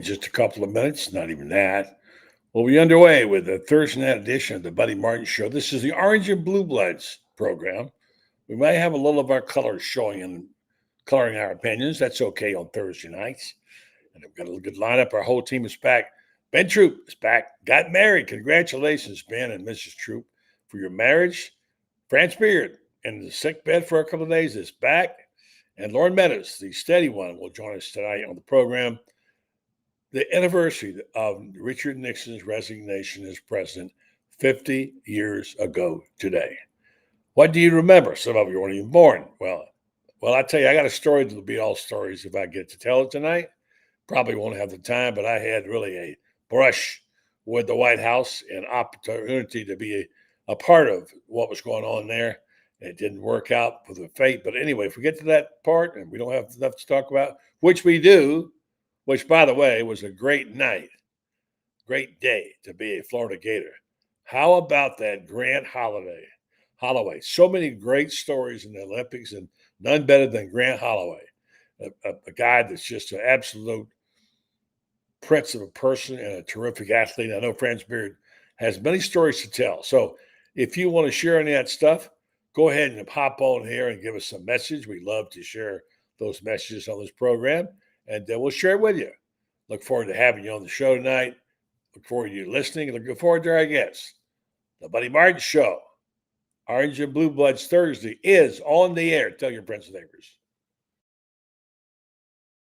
Just a couple of minutes, not even that. We'll be underway with the Thursday night edition of the Buddy Martin Show. This is the Orange and Blue Bloods program. We might have a little of our colors showing and coloring our opinions. That's okay on Thursday nights. And we've got a good lineup. Our whole team is back. Ben Troupe is back. Got married. Congratulations, Ben and Mrs. Troupe, for your marriage. Franz Beard in the sick bed for a couple of days is back. And Loren Meadows, the steady one, will join us tonight on the program. The anniversary of Richard Nixon's resignation as president 50 years ago today. What do you remember? Some of you weren't even born. Well, I tell you, I got a story that'll be all stories if I get to tell it tonight. Probably won't have the time, but I had really a brush with the White House and opportunity to be a part of what was going on there. It didn't work out with the fate. But anyway, if we get to that part and we don't have enough to talk about, which we do, which, by the way, was a great night, great day to be a Florida Gator. How about that Grant Holloway? So many great stories in the Olympics, and none better than Grant Holloway, a guy that's just an absolute prince of a person and a terrific athlete. I know Franz Beard has many stories to tell. So if you want to share any of that stuff, go ahead and hop on here and give us some message. We love to share those messages on this program, and we'll share it with you. Look forward to having you on the show tonight. Look forward to you listening. Looking forward to our guests. The Buddy Martin Show, Orange and Blue Bloods Thursday, is on the air. Tell your friends and neighbors.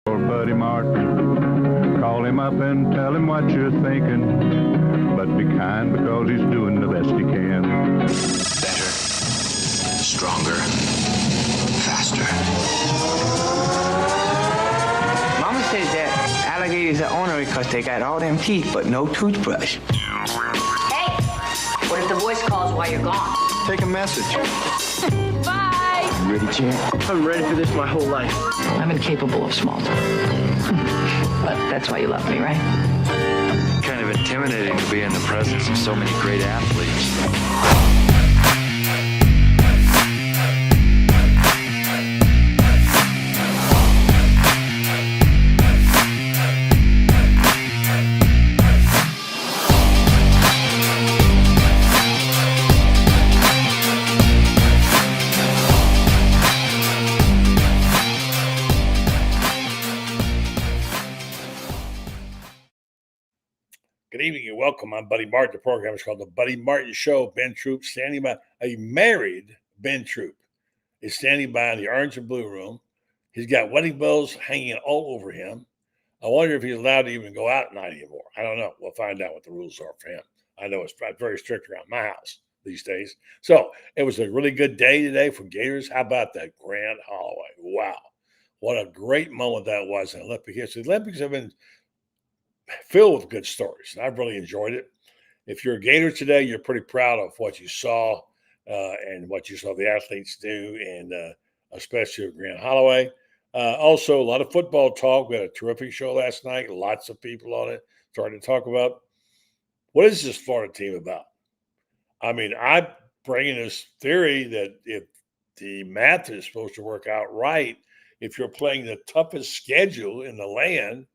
Buddy Martin, call him up and tell him what you're thinking, but be kind because he's doing the best he can. Better, stronger, faster. Mama says that alligators are ornery because they got all them teeth but no toothbrush. Hey, what if the voice calls while you're gone? Take a message. Bye. You ready, champ? I'm ready for this my whole life. I'm incapable of small talk. But that's why you love me, right? Kind of intimidating to be in the presence of so many great athletes. Good evening and welcome. I'm Buddy Martin. The program is called The Buddy Martin Show. Ben Troupe standing by. A married Ben Troupe is standing by in the orange and blue room. He's got wedding bells hanging all over him. I wonder if he's allowed to even go out at night anymore. I don't know. We'll find out what the rules are for him. I know it's very strict around my house these days. So it was a really good day today for Gators. How about that Grant Holloway? Wow. What a great moment that was in Olympic history. The Olympics have been filled with good stories, and I've really enjoyed it. If you're a Gator today, you're pretty proud of what you saw and what you saw the athletes do, and especially with Grant Holloway. Also, a lot of football talk. We had a terrific show last night. Lots of people on it starting to talk about what is this Florida team about. I mean, I'm bringing this theory that if the math is supposed to work out right, if you're playing the toughest schedule in the land,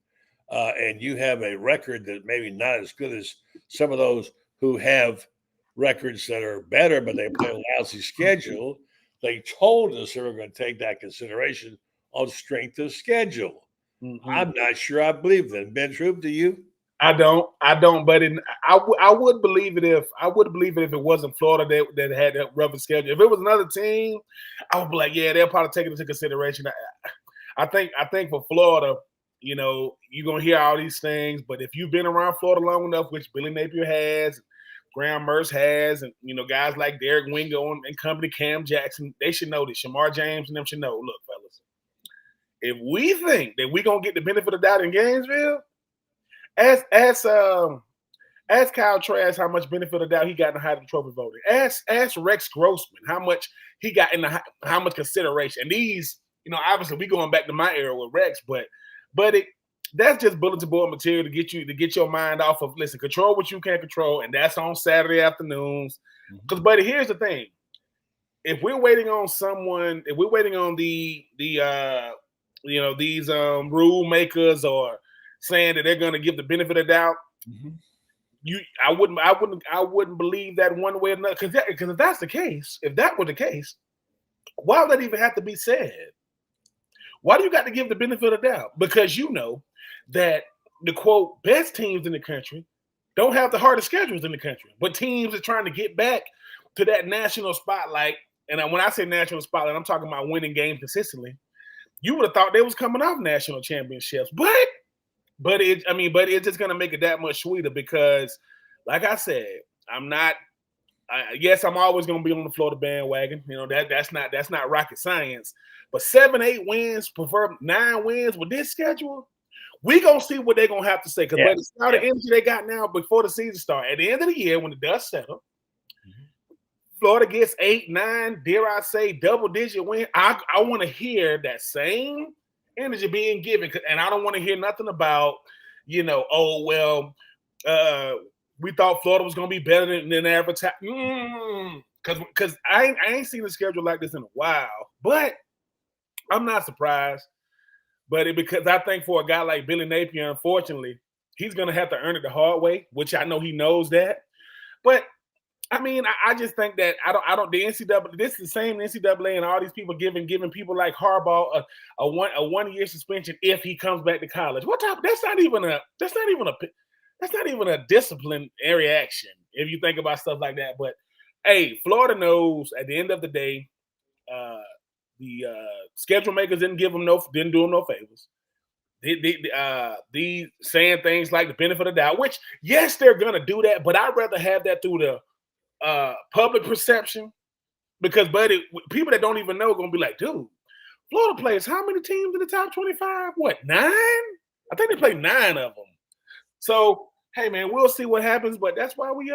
and you have a record that maybe not as good as some of those who have records that are better, but they play a lousy schedule. They told us they were going to take that consideration on strength of schedule. Mm-hmm. I'm not sure I believe that. Ben Troupe, do you? I don't, but I would believe it if it wasn't Florida that had that rougher schedule. If it was another team, I would be like, yeah, they'll probably take it into consideration. I think for Florida, you know, you're going to hear all these things, but if you've been around Florida long enough, which Billy Napier has, Graham Mertz has, and, you know, guys like Derek Wingo and company, Cam Jackson, they should know this. Shamar James and them should know, look, fellas, if we think that we're going to get the benefit of the doubt in Gainesville, ask Kyle Trask how much benefit of the doubt he got in the Heisman Trophy voting. Ask Rex Grossman how much he got in how much consideration. And these, you know, obviously we going back to my era with Rex, but that's just bulletin board material to get your mind off of, listen, control what you can control, and that's on Saturday afternoons. Because, buddy, here's the thing. If we're waiting on these rule makers or saying that they're going to give the benefit of the doubt. I wouldn't believe that one way or another. Because if that's the case, if that were the case, why would that even have to be said? Why do you got to give the benefit of the doubt? Because you know that the quote best teams in the country don't have the hardest schedules in the country, but teams are trying to get back to that national spotlight. And when I say national spotlight, I'm talking about winning games consistently. You would have thought they was coming off national championships, but it's just gonna make it that much sweeter because, like I said, yes, I'm always gonna be on the Florida bandwagon. You know that's not rocket science. But 7-8 wins, prefer 9 wins with this schedule, we gonna see what they're gonna have to say. Because by the energy they got now before the season starts, at the end of the year when the dust settles, Florida gets 8, 9, dare I say, double-digit win. I want to hear that same energy being given, and I don't want to hear nothing about, we thought Florida was going to be better than average. Because I ain't seen a schedule like this in a while, but I'm not surprised. But because I think for a guy like Billy Napier, unfortunately, he's going to have to earn it the hard way, which I know he knows that. But I mean, I just think that the NCAA, this is the same NCAA and all these people giving people like Harbaugh a 1-year suspension if he comes back to college. That's not even a disciplinary action if you think about stuff like that. But hey, Florida knows at the end of the day, the schedule makers didn't do them no favors. They saying things like the benefit of the doubt, which yes, they're gonna do that, but I'd rather have that through the public perception, because buddy, people that don't even know are gonna be like, dude, Florida plays how many teams in the top 25? What, 9? I think they play 9 of them. So hey man, we'll see what happens, but that's why we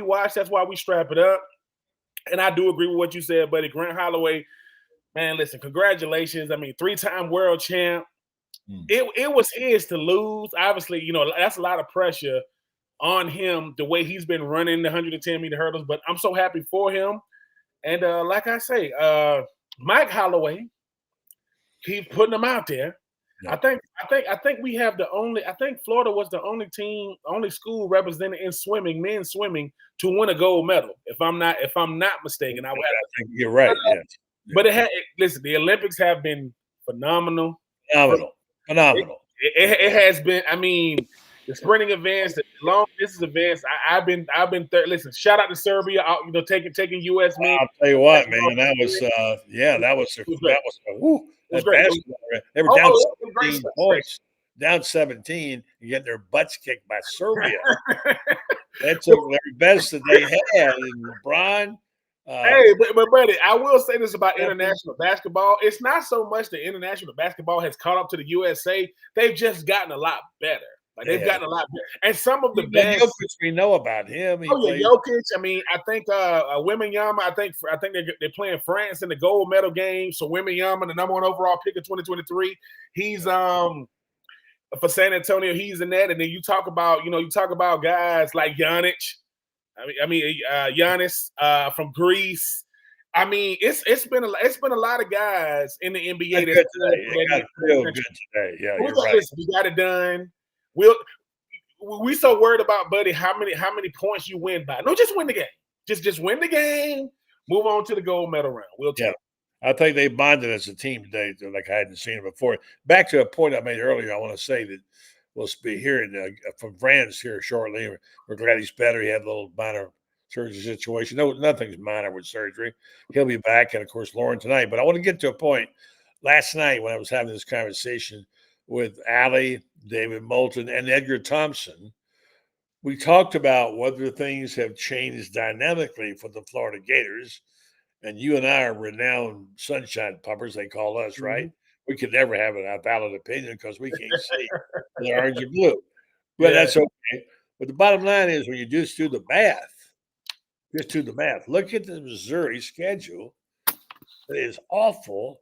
watch, that's why we strap it up. And I do agree with what you said, buddy. Grant Holloway, man, listen, congratulations. I mean, 3-time world champ. It was his to lose. Obviously, that's a lot of pressure on him, the way he's been running the 110-meter hurdles, but I'm so happy for him. And like I say, Mike Holloway, he's putting them out there. Yeah. I think we have I think Florida was the only school represented in swimming, men's swimming, to win a gold medal. If I'm not mistaken, I think you're right. Yes. But the Olympics have been phenomenal. It has been. I mean, the sprinting events, the long distance events. I've been. Listen, shout out to Serbia. Taking U.S. men. I'll tell you what, man. That was they were down 17 points, down 17, and getting their butts kicked by Serbia. That took the best that they had. And LeBron. Hey, but buddy, I will say this about international basketball. It's not so much that international basketball has caught up to the USA. They've just gotten a lot better. Like they've gotten a lot better. And some of the best Jokic, we know about him. Jokic. I mean, I think Wembanyama, I think they're playing France in the gold medal game. So Wembanyama, the number 1 overall pick of 2023, he's for San Antonio, he's in that. And then you talk about guys like Giannis. Giannis from Greece. I mean, it's been a lot of guys in the NBA that's real good today. Yeah, you're right. We got it done. We so worried about, buddy, how many points you win by. No, just win the game. Just win the game. Move on to the gold medal round. We'll take it. I think they bonded as a team today, like I hadn't seen it before. Back to a point I made earlier, I want to say that we'll be hearing from Franz here shortly. We're glad he's better. He had a little minor surgery situation. No, nothing's minor with surgery. He'll be back, and of course, Loren tonight. But I want to get to a point. Last night when I was having this conversation with Allie, David Moulton, and Edgar Thompson, we talked about whether things have changed dynamically for the Florida Gators. And you and I are renowned sunshine pumpers, they call us, right? We could never have a valid opinion because we can't see the orange and blue. But that's okay. But the bottom line is when you just do the math, look at the Missouri schedule. It is awful.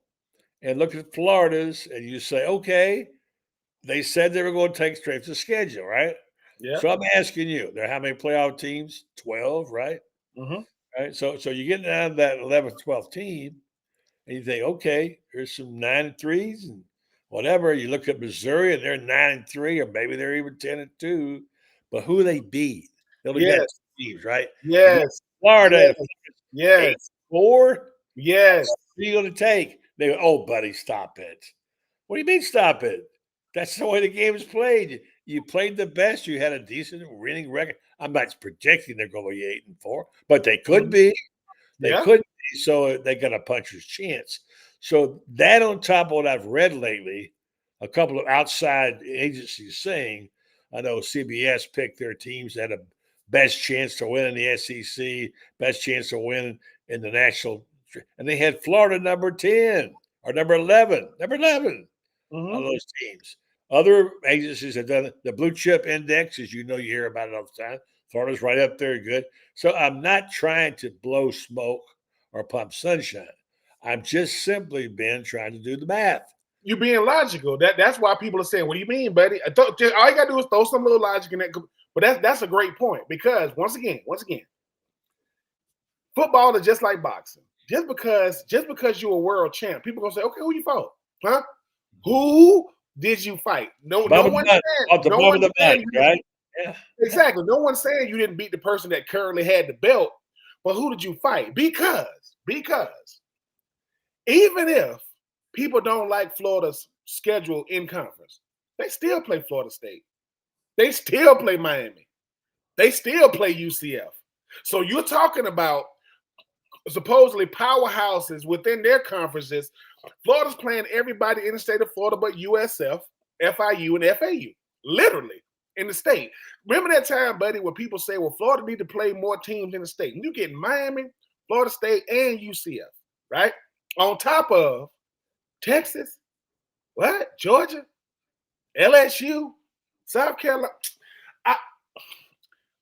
And look at Florida's, and you say, okay, they said they were going to take straight to schedule, right? Yeah. So I'm asking you, there are how many playoff teams? 12, right? Mm-hmm. Right. So you get down to that 11th, 12th team, and you think, okay, there's some 9-3s, and whatever. You look at Missouri, and they're 9-3, or maybe they're even 10-2. But who they beat? They only got Yes. teams, right? Yes. Florida, Yes. 8-4. Yes. What are you going to take? They go, oh, buddy, stop it. What do you mean, stop it? That's the way the game is played. You played the best. You had a decent winning record. I'm not predicting they're going to be 8-4, but they could be. They Yeah. could be. So they got a puncher's chance. So that, on top of what I've read lately, a couple of outside agencies saying, I know CBS picked their teams that had a best chance to win in the SEC, best chance to win in the national, and they had Florida number 10 or number 11 Mhm. of those teams. Other agencies have done it. The blue chip index, as you know, you hear about it all the time. Florida's right up there, good. So I'm not trying to blow smoke or pump sunshine. I'm just simply been trying to do the math. You being logical. That's why people are saying, "What do you mean, buddy?" All you gotta do is throw some little logic in that. But that's a great point, because once again, football is just like boxing. Just because you're a world champ, people gonna say, "Okay, who you fought? Huh? Who did you fight?" No one saying, right? Yeah. exactly. No one's saying you didn't beat the person that currently had the belt, but who did you fight? Because even if people don't like Florida's schedule in conference, they still play Florida State. They still play Miami. They still play UCF. So you're talking about supposedly powerhouses within their conferences. Florida's playing everybody in the state of Florida but USF, FIU, and FAU, literally in the state. Remember that time, buddy, when people say, well, Florida need to play more teams in the state. And you get Miami, Florida State, and UCF, right? On top of Texas, what? Georgia, LSU, South Carolina,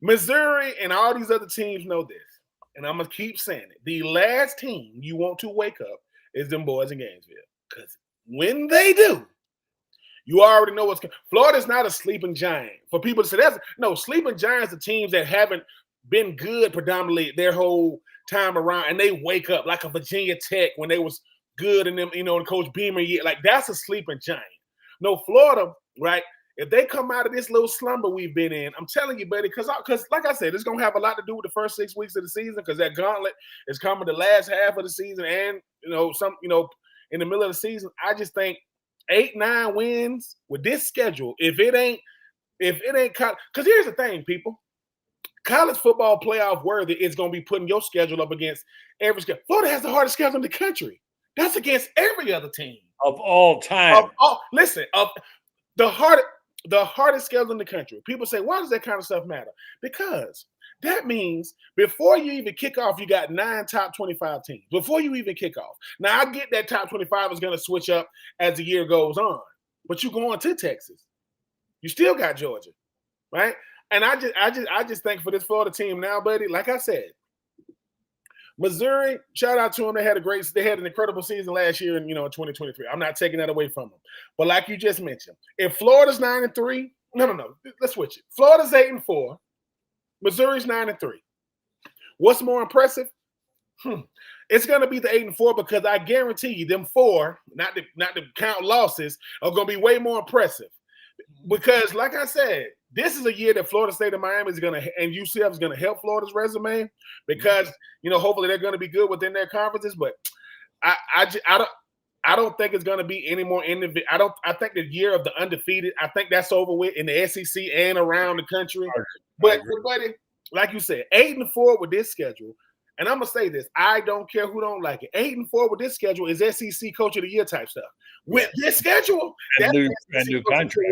Missouri, and all these other teams know this. And I'm going to keep saying it. The last team you want to wake up is them boys in Gainesville. Because when they do, you already know what's coming. Florida's not a sleeping giant. For people to say sleeping giants are teams that haven't been good predominantly their whole time around, and they wake up like a Virginia Tech when they was good in them, and Coach Beamer year. Like, that's a sleeping giant. No, Florida, right? If they come out of this little slumber we've been in, I'm telling you, buddy, because like I said, it's going to have a lot to do with the first 6 weeks of the season, because that gauntlet is coming the last half of the season, and, in the middle of the season. I just think 8-9 wins with this schedule, if it ain't, because here's the thing, people. College football playoff worthy is going to be putting your schedule up against every schedule. Florida has the hardest schedule in the country. That's against every other team. Of all time. The hardest schedule in the country. People say, why does that kind of stuff matter? Because that means before you even kick off, you got 9 top 25 teams. Before you even kick off. Now, I get that top 25 is going to switch up as the year goes on. But you're going to Texas. You still got Georgia, right? And I just think for this Florida team now, buddy, like I said, Missouri, shout out to them. They had an incredible season last year in 2023. I'm not taking that away from them. But like you just mentioned, if Florida's 9-3, no, let's switch it. Florida's 8-4, Missouri's 9-3. What's more impressive? It's going to be the 8-4, because I guarantee you them 4, not to count losses, are going to be way more impressive. Because like I said, this is a year that Florida State and Miami and UCF is going to help Florida's resume, because hopefully they're going to be good within their conferences. But I don't think it's going to be any more individual. I think the year of the undefeated, I think that's over with in the SEC and around the country. But buddy, like you said, 8-4 with this schedule. And I'm gonna say this: I don't care who don't like it. 8-4 with this schedule is SEC Coach of the Year type stuff. With this schedule, and new contract.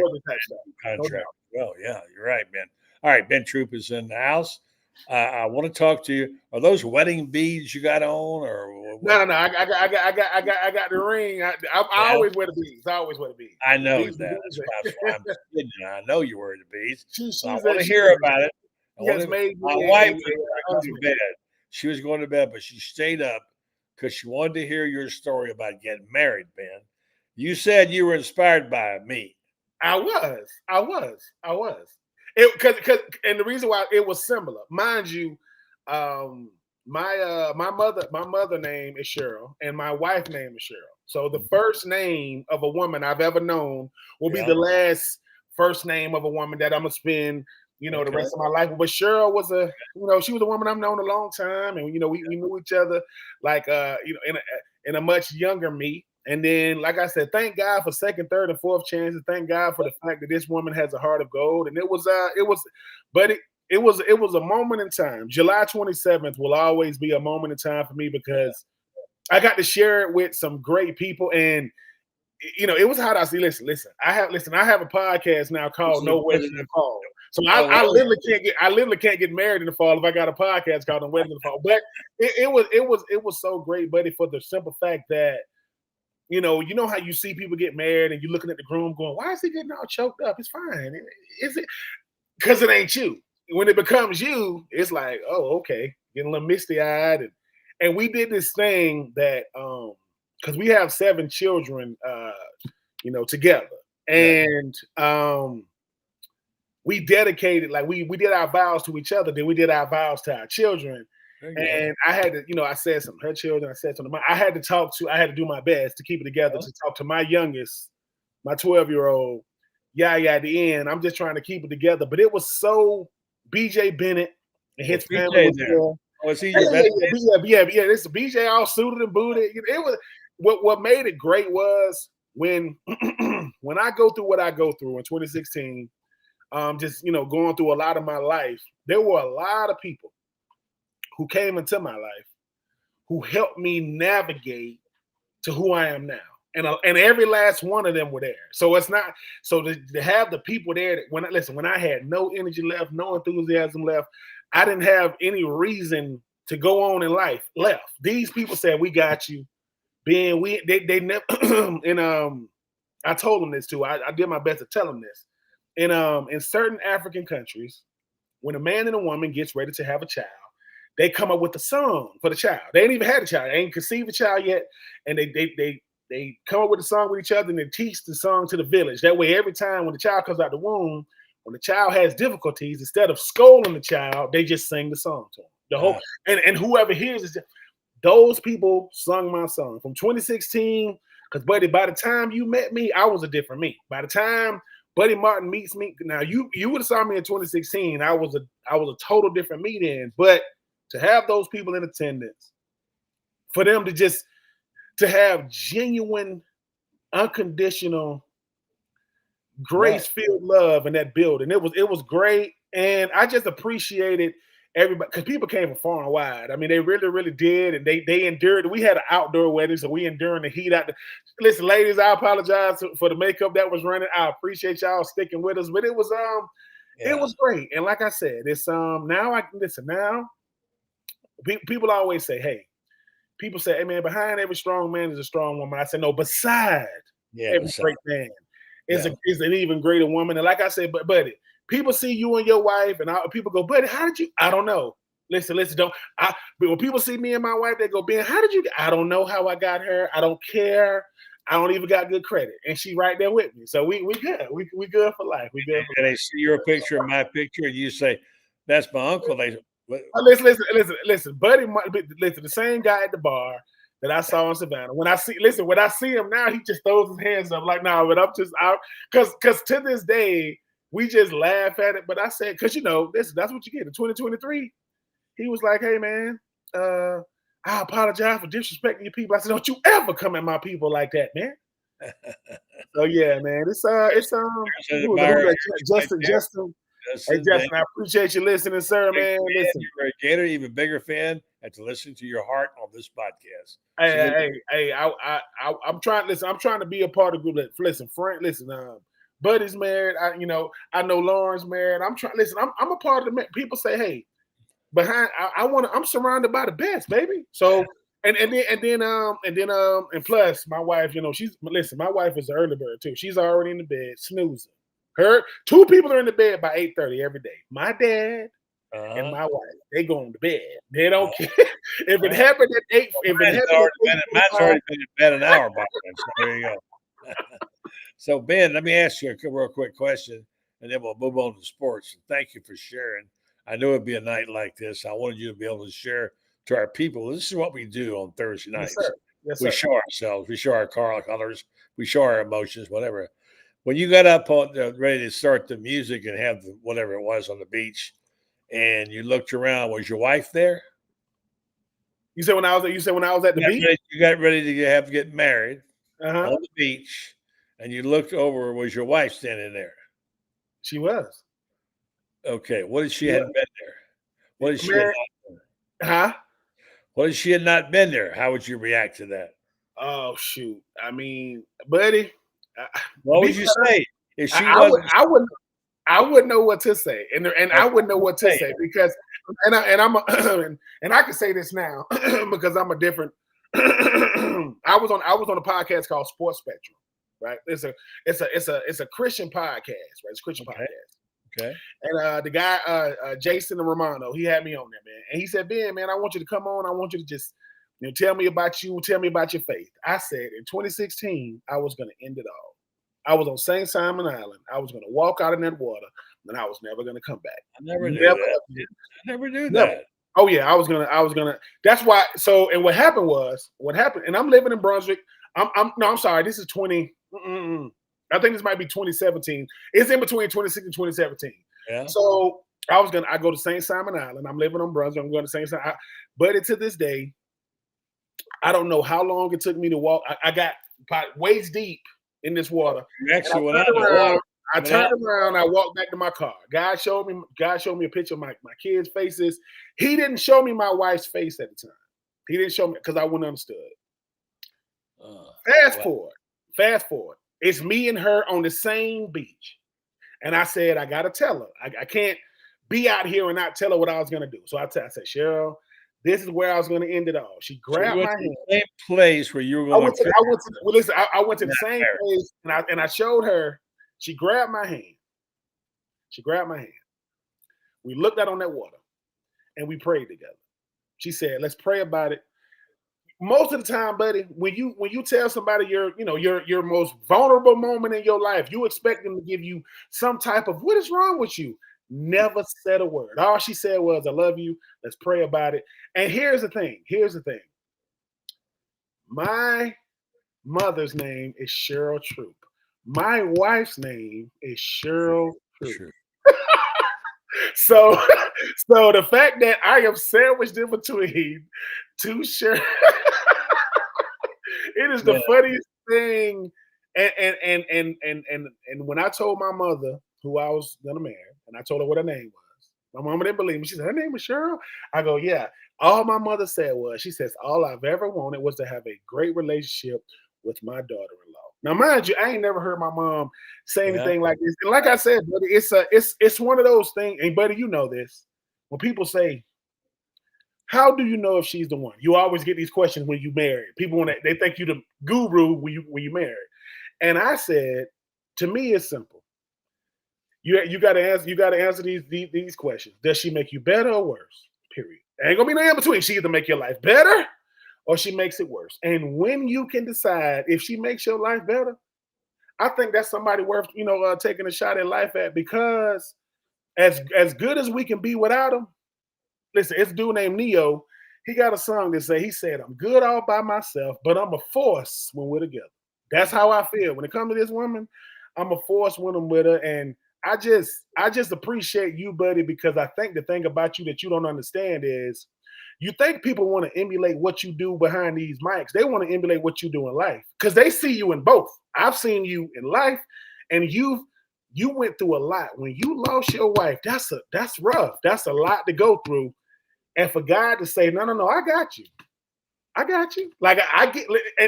Well, yeah, you're right, Ben. All right, Ben Troupe is in the house. I want to talk to you. Are those wedding beads you got on, or what? No. I got the ring. I always wear the beads. I always wear the beads. I know beads, that. That's why I'm kidding you. I know you wear the beads. I want to hear about it. My wife was going to bed. She was going to bed, but she stayed up because she wanted to hear your story about getting married, Ben. You said you were inspired by me. I was. And the reason why it was similar, mind you, my mother name is Cheryl, and my wife's name is Cheryl. So the first name of a woman I've ever known will be Yeah. the last first name of a woman that I'm gonna spend, the rest of my life with. But Cheryl was she was a woman I've known a long time, and we knew each other like in a much younger me. And then, like I said, thank God for second, third, and fourth chances. Thank God for the fact that this woman has a heart of gold. And it was a moment in time. July 27th will always be a moment in time for me because I got to share it with some great people. And it was hard. I see. Listen. I have a podcast now called No Wedding in the Fall. So I literally can't get married in the fall if I got a podcast called No Wedding in the Fall. But it was so great, buddy, for the simple fact that you know how you see people get married and you're looking at the groom going, why is he getting all choked up? It's fine. Is it? Because it ain't you. When it becomes you, it's like, oh, okay, getting a little misty eyed. And we did this thing that because we have 7 children, together, and we dedicated, like we did our vows to each other, then we did our vows to our children. And I had to, I said something to her children, I said something to mine. I had to do my best to keep it together, to talk to my youngest, my 12-year-old, at the end. I'm just trying to keep it together. But it was so BJ Bennett and his family was there. Was he yeah. This BJ all suited and booted. It was what made it great was when when I go through what I go through in 2016, just going through a lot of my life, there were a lot of people who came into my life who helped me navigate to who I am now. And every last one of them were there. So it's not to have the people there that when I had no energy left, no enthusiasm left, I didn't have any reason to go on in life left. These people said, we got you. They never and I told them this too. I did my best to tell them this. In certain African countries, when a man and a woman gets ready to have a child, they come up with a song for the child. They ain't even had a child. They ain't conceived a child yet. And they come up with a song with each other and they teach the song to the village. That way, every time when the child comes out the womb, when the child has difficulties, instead of scolding the child, they just sing the song to him. The whole and whoever hears it, those people sung my song from 2016. Because, buddy, by the time you met me, I was a different me. By the time Buddy Martin meets me, now you would have saw me in 2016. I was a total different me then. But to have those people in attendance, for them to have genuine, unconditional, grace-filled love in that building, it was great, and I just appreciated everybody because people came from far and wide. I mean, they really, really did, and they endured. We had an outdoor wedding, so we enduring the heat out. Listen, ladies, I apologize for the makeup that was running. I appreciate y'all sticking with us, but it was it was great. And like I said, it's now people always say, hey, people say, hey man, behind every strong man is a strong woman. I said, no, beside every great man is an even greater woman. And like I said, but buddy, people see you and your wife, and people go, buddy, how did you? I don't know. Listen, don't. But when people see me and my wife, they go, Ben, how did you? I don't know how I got her. I don't care. I don't even got good credit, and she right there with me. So we good. We good for life. We good. And they see your picture and my picture, and you say, "That's my uncle." Listen, buddy. Listen, the same guy at the bar that I saw in Savannah. When I see him now, he just throws his hands up like, "Nah," but I'm just out because to this day we just laugh at it. But I said, because that's what you get in 2023. He was like, "Hey man, I apologize for disrespecting your people." I said, "Don't you ever come at my people like that, man." So yeah, man, Justin. Hey, Justin, I appreciate you listening, sir, man. Listen, you're a Gator, even bigger fan, and to listen to your heart on this podcast. Hey, I'm trying. Listen, I'm trying to be a part of the group. Listen, Frank. Listen, Buddy's married. I know Lauren's married. I'm trying. Listen, I'm a part of the. People say, hey, I'm surrounded by the best, baby. So and plus my wife, my wife is an early bird too. She's already in the bed snoozing. Her 2 people are in the bed by 8:30 every day. My dad and my wife. They going to bed. They don't care if it happened at 8. Mine's already been in bed an hour by then. So there you go. So Ben, let me ask you a real quick question, and then we'll move on to sports. Thank you for sharing. I knew it'd be a night like this. I wanted you to be able to share to our people. This is what we do on Thursday nights. Yes, We sir. show ourselves. We show our car colors. We show our emotions, whatever. When you got up on ready to start the music and have whatever it was on the beach, and you looked around, was your wife there? You said when I was at the beach. You got ready to get married Uh-huh. on the beach, and you looked over. Was your wife standing there? She was. Okay. What if she Yeah. hadn't been there? What if she had Man, not, huh? what if she had not been there? How would you react to that? Oh shoot! I mean, buddy, What would you say if she I wasn't? I wouldn't know what to say, and I wouldn't know what to say because, and I can say this now because I'm a different. I was on a podcast called Sports Spectrum, right? It's a Christian podcast, right? It's a Christian podcast. Okay. And the guy, Jason Romano, he had me on there, man. And he said, Ben, man, I want you to come on. I want you to just tell me about you. Tell me about your faith. I said in 2016, I was going to end it all. I was on St. Simon Island. I was going to walk out in that water, and I was never going to come back. I never knew that. I never knew that. Oh yeah, I was gonna. That's why. So, and what happened, and I'm living in Brunswick. I'm sorry. This is 20. I think this might be 2017. It's in between 2016 and 2017. Yeah. So I go to St. Simon Island. I'm living on Brunswick. I'm going to St. Simon. But to this day, I don't know how long it took me to walk. I got waist deep in this water. You actually went out in the water. I turned around. I walked back to my car. God showed me a picture of my kids' faces. He didn't show me my wife's face at the time. He didn't show me because I wouldn't understood. Fast forward. It's me and her on the same beach. And I said, I got to tell her. I can't be out here and not tell her what I was going to do. So I said, Cheryl, this is where I was going to end it all. She grabbed my hand. The same place where you were going to. I went to the same place and I showed her. She grabbed my hand. We looked out on that water and we prayed together. She said, let's pray about it. Most of the time, buddy, when you tell somebody your most vulnerable moment in your life, you expect them to give you some type of what is wrong with you. Never said a word. All she said was, I love you. Let's pray about it. And here's the thing. My mother's name is Cheryl Troupe. My wife's name is Cheryl Troupe. Sure. So the fact that I am sandwiched in between two Cheryl, it is the funniest thing. And when I told my mother who I was gonna marry, and I told her what her name was, my mama didn't believe me. She said, her name was Cheryl. I go, yeah. All my mother said was, she says, all I've ever wanted was to have a great relationship with my daughter-in-law. Now, mind you, I ain't never heard my mom say anything like this. And like I said, buddy, it's one of those things. And buddy, you know this. When people say, how do you know if she's the one? You always get these questions when you marry. People they think you the guru when you marry. And I said, to me, it's simple. You got to answer these questions. Does she make you better or worse? Period. There ain't gonna be no in between. She either make your life better or she makes it worse. And when you can decide if she makes your life better, I think that's somebody worth taking a shot at life at, because as good as we can be without them. Listen, it's a dude named Neo. He got a song that he said, I'm good all by myself, but I'm a force when we're together. That's how I feel. When it comes to this woman, I'm a force when I'm with her. And I just appreciate you, buddy, because I think the thing about you that you don't understand is you think people want to emulate what you do behind these mics. They want to emulate what you do in life because they see you in both. I've seen you in life, and you went through a lot. When you lost your wife, that's rough. That's a lot to go through. And for God to say, no, I got you. Like I get,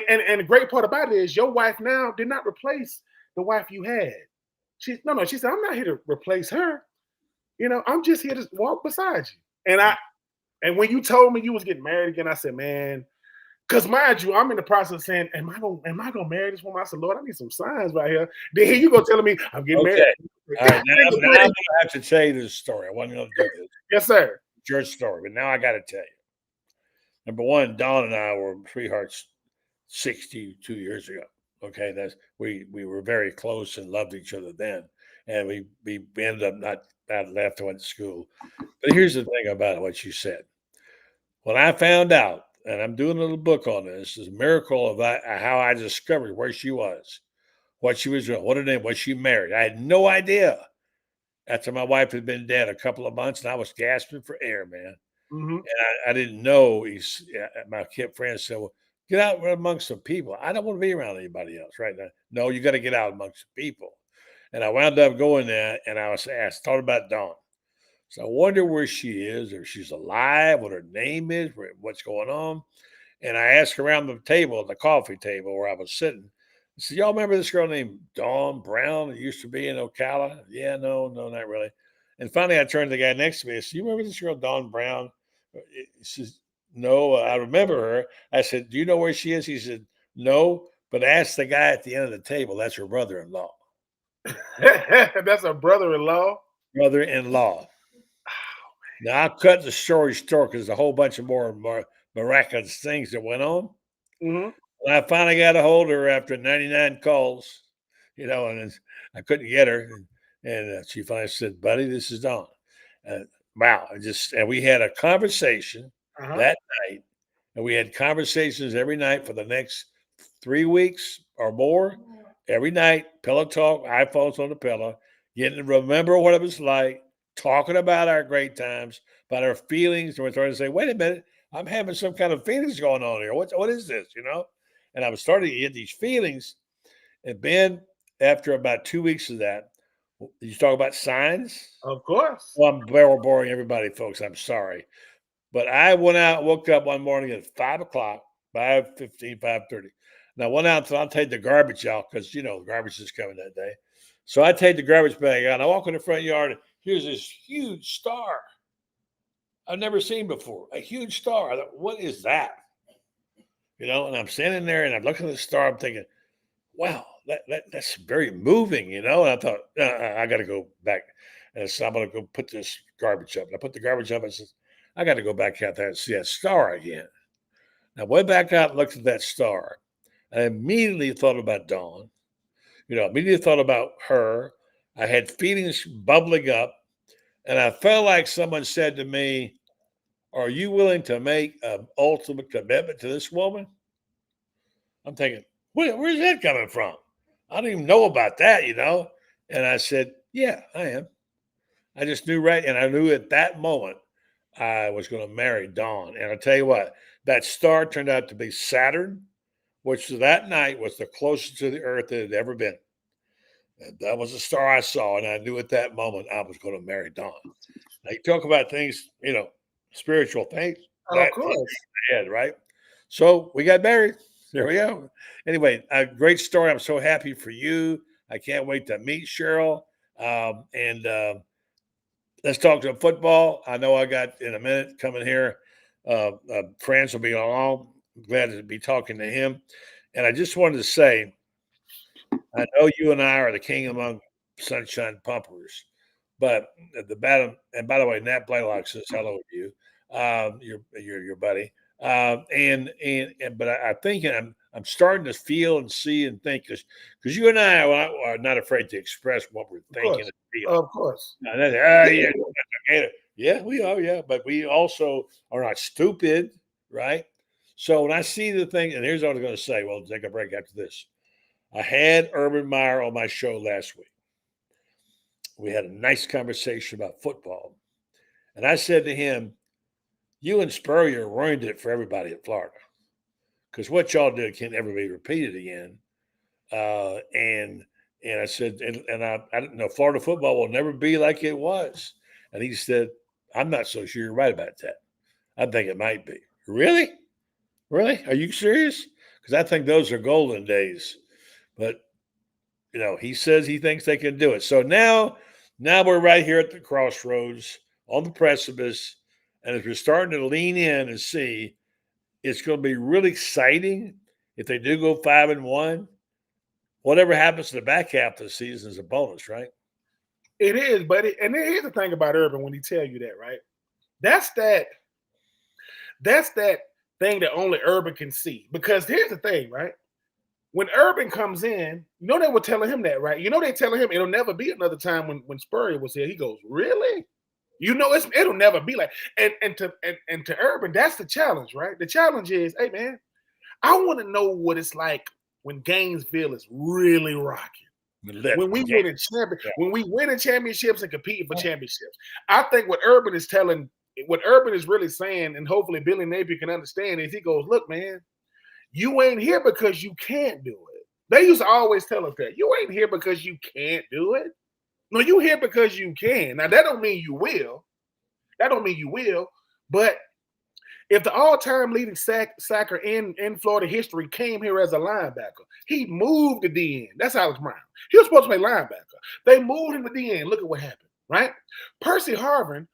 and the great part about it is your wife now did not replace the wife you had. She said, I'm not here to replace her. I'm just here to walk beside you. And when you told me you was getting married again, I said, man, because mind you, I'm in the process of saying, am I gonna marry this woman? I said, Lord, I need some signs right here. Then here you go telling me I'm getting married. All right, now I'm gonna have to tell you this story. I want to do this. Yes, sir. It's your story, but now I got to tell you. Number one, Dawn and I were sweethearts 62 years ago. Okay, we were very close and loved each other then, and we ended up not left and went to school. But here's the thing about what you said. When I found out and I'm doing a little book on this. It's a miracle of how I discovered where she was, what she was doing, what her name was. She married. I had no idea. After my wife had been dead a couple of months, and I was gasping for air, man. Mm-hmm. And I didn't know. My kid friend said, "Well, get out amongst some people. I don't want to be around anybody else right now." No, you got to get out amongst the people. And I wound up going there, and I was asked, thought about Dawn. So I wonder where she is, if she's alive, what her name is, what's going on. And I asked around the table, the coffee table where I was sitting. I said, "Y'all remember this girl named Dawn Brown that used to be in Ocala?" "Yeah, no, not really." And finally, I turned to the guy next to me. I said, "You remember this girl, Dawn Brown?" He says, "No, I remember her." I said, "Do you know where she is?" He said, "No, but ask the guy at the end of the table. That's her brother-in-law." That's a brother-in-law? Brother-in-law. Now, I'll cut the story short because there's a whole bunch of more miraculous things that went on. Mm-hmm. When I finally got a hold of her after 99 calls, and I couldn't get her. And she finally said, "Buddy, this is Dawn." Wow. And we had a conversation that night. And we had conversations every night for the next 3 weeks or more. Every night, pillow talk, iPhones on the pillow, getting to remember what it was like, talking about our great times, about our feelings. And we're trying to say, "Wait a minute, I'm having some kind of feelings going on here. What is this, And I was starting to get these feelings. And Ben, after about 2 weeks of that, you talk about signs? Of course. Well, I'm boring everybody, folks. I'm sorry. But I went out, woke up one morning at 5 o'clock, 5:15, 5:30. And I went out and thought, "I'll take the garbage out," because, the garbage is coming that day. So I take the garbage bag out, and I walk in the front yard, and here's this huge star I've never seen before, a huge star. I thought, "What is that?" And I'm standing there, and I'm looking at the star. I'm thinking, wow, that's very moving, And I thought, I got to go back. And so I'm going to go put this garbage up. And I put the garbage up and said, I got to go back out there and see that star again. And I went back out and looked at that star. I immediately thought about Dawn. Immediately thought about her. I had feelings bubbling up. And I felt like someone said to me, "Are you willing to make an ultimate commitment to this woman?" I'm thinking, where's that coming from? I don't even know about that, And I said, "Yeah, I am." I just knew right. And I knew at that moment I was going to marry Dawn. And I'll tell you what, that star turned out to be Saturn, which that night was the closest to the earth it had ever been. And that was the star I saw. And I knew at that moment I was going to marry Dawn. Now, you talk about things, spiritual things. Of course. Right? So we got married. There we go. Anyway, a great story. I'm so happy for you. I can't wait to meet Cheryl. Let's talk to football. I know I got in a minute coming here. Franz will be along. I'm glad to be talking to him. And I just wanted to say, I know you and I are the king among sunshine pumpers, but and by the way, Nat Blaylock says hello to you, your buddy. But I think I'm starting to feel and see and think because you and I are not afraid to express what we're thinking and feeling. Of course. Yeah, we are. Yeah, but we also are not stupid, right? So when I see the thing, and here's what I was going to say. We'll take a break after this. I had Urban Meyer on my show last week. We had a nice conversation about football, and I said to him, "You and Spurrier ruined it for everybody in Florida because what y'all did can't ever be repeated again." And I said, and I don't know, Florida football will never be like it was. And he said, "I'm not so sure you're right about that. I think it might be." Really? Really? Are you serious? Because I think those are golden days. But, he says he thinks they can do it. So now we're right here at the crossroads on the precipice. And as we're starting to lean in and see, it's going to be really exciting if they do go 5-1. Whatever happens to the back half of the season is a bonus, right? It is, but and here's the thing about Urban when he tell you that, right? That's that thing that only Urban can see. Because here's the thing, right? When Urban comes in, they were telling him that, right? They telling him it'll never be another time when Spurrier was here. He goes, "Really? You know, it'll never be like. And to Urban, that's the challenge, right? The challenge is, hey man, I want to know what it's like when Gainesville is really rocking. When we win in championships and competing for championships. I think what Urban is really saying, and hopefully Billy Napier can understand, is he goes, look, man, you ain't here because you can't do it. They used to always tell us that. You ain't here because you can't do it. No, you here because you can. Now, that don't mean you will. But if the all-time leading sacker in Florida history came here as a linebacker, he moved to DN. That's Alex Brown. He was supposed to play linebacker. They moved him to DN. Look at what happened, right? Percy Harvin,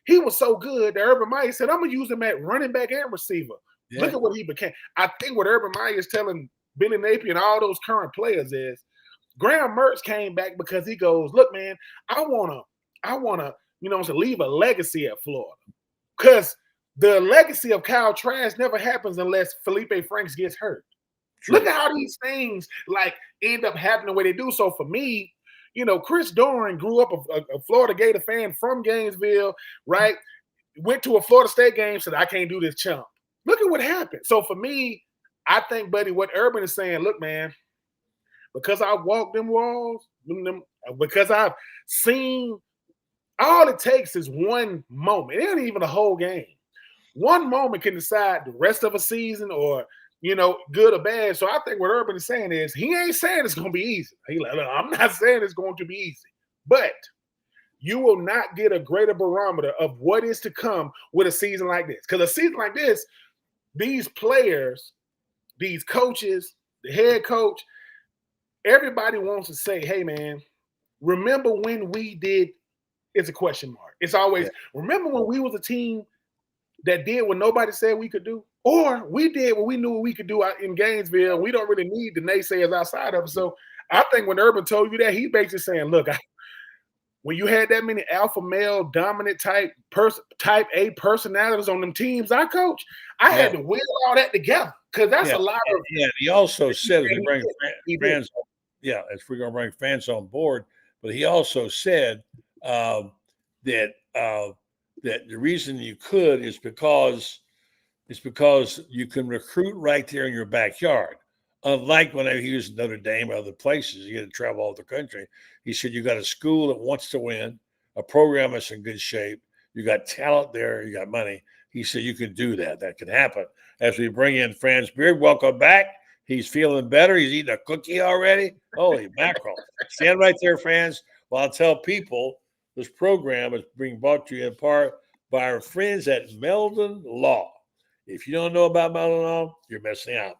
he was so good that Urban Meyer said, I'm going to use him at running back and receiver. Yeah. Look at what he became. I think what Urban Meyer is telling Billy Napier and all those current players is, Graham Mertz came back because he goes, look, man, I wanna, to leave a legacy at Florida. Because the legacy of Kyle Trask never happens unless Felipe Franks gets hurt. True. Look at how these things like end up happening the way they do. So for me, Chris Doran grew up a Florida Gator fan from Gainesville, right? Went to a Florida State game, said, I can't do this chump. Look at what happened. So for me, I think, buddy, what Urban is saying, look, man, because I walked them walls, because I've seen, all it takes is one moment. It ain't even a whole game. One moment can decide the rest of a season or, good or bad. So I think what Urban is saying is he ain't saying it's going to be easy. He's like, look, I'm not saying it's going to be easy. But you will not get a greater barometer of what is to come with a season like this. Because a season like this, these players, these coaches, the head coach, everybody wants to say, hey, man, remember when we did, it's a question mark. It's always, remember when we was a team that did what nobody said we could do? Or we did what we knew we could do out in Gainesville. We don't really need the naysayers outside of it. So I think when Urban told you that, he's basically saying, look, when you had that many alpha male dominant type A personalities on them teams I coach, I had to whittle all that together because that's a lot of. Yeah, he also said if we're going to bring fans on board, but he also said that the reason you could is because you can recruit right there in your backyard. Unlike when he was in Notre Dame or other places, you had to travel all over the country. He said you got a school that wants to win, a program that's in good shape, you got talent there, you got money. He said you can do that. That can happen. As we bring in Franz Beard, welcome back. He's feeling better. He's eating a cookie already. Holy mackerel. Stand right there, Franz, while I tell people this program is being brought to you in part by our friends at Meldon Law. If you don't know about Meldon Law, you're missing out.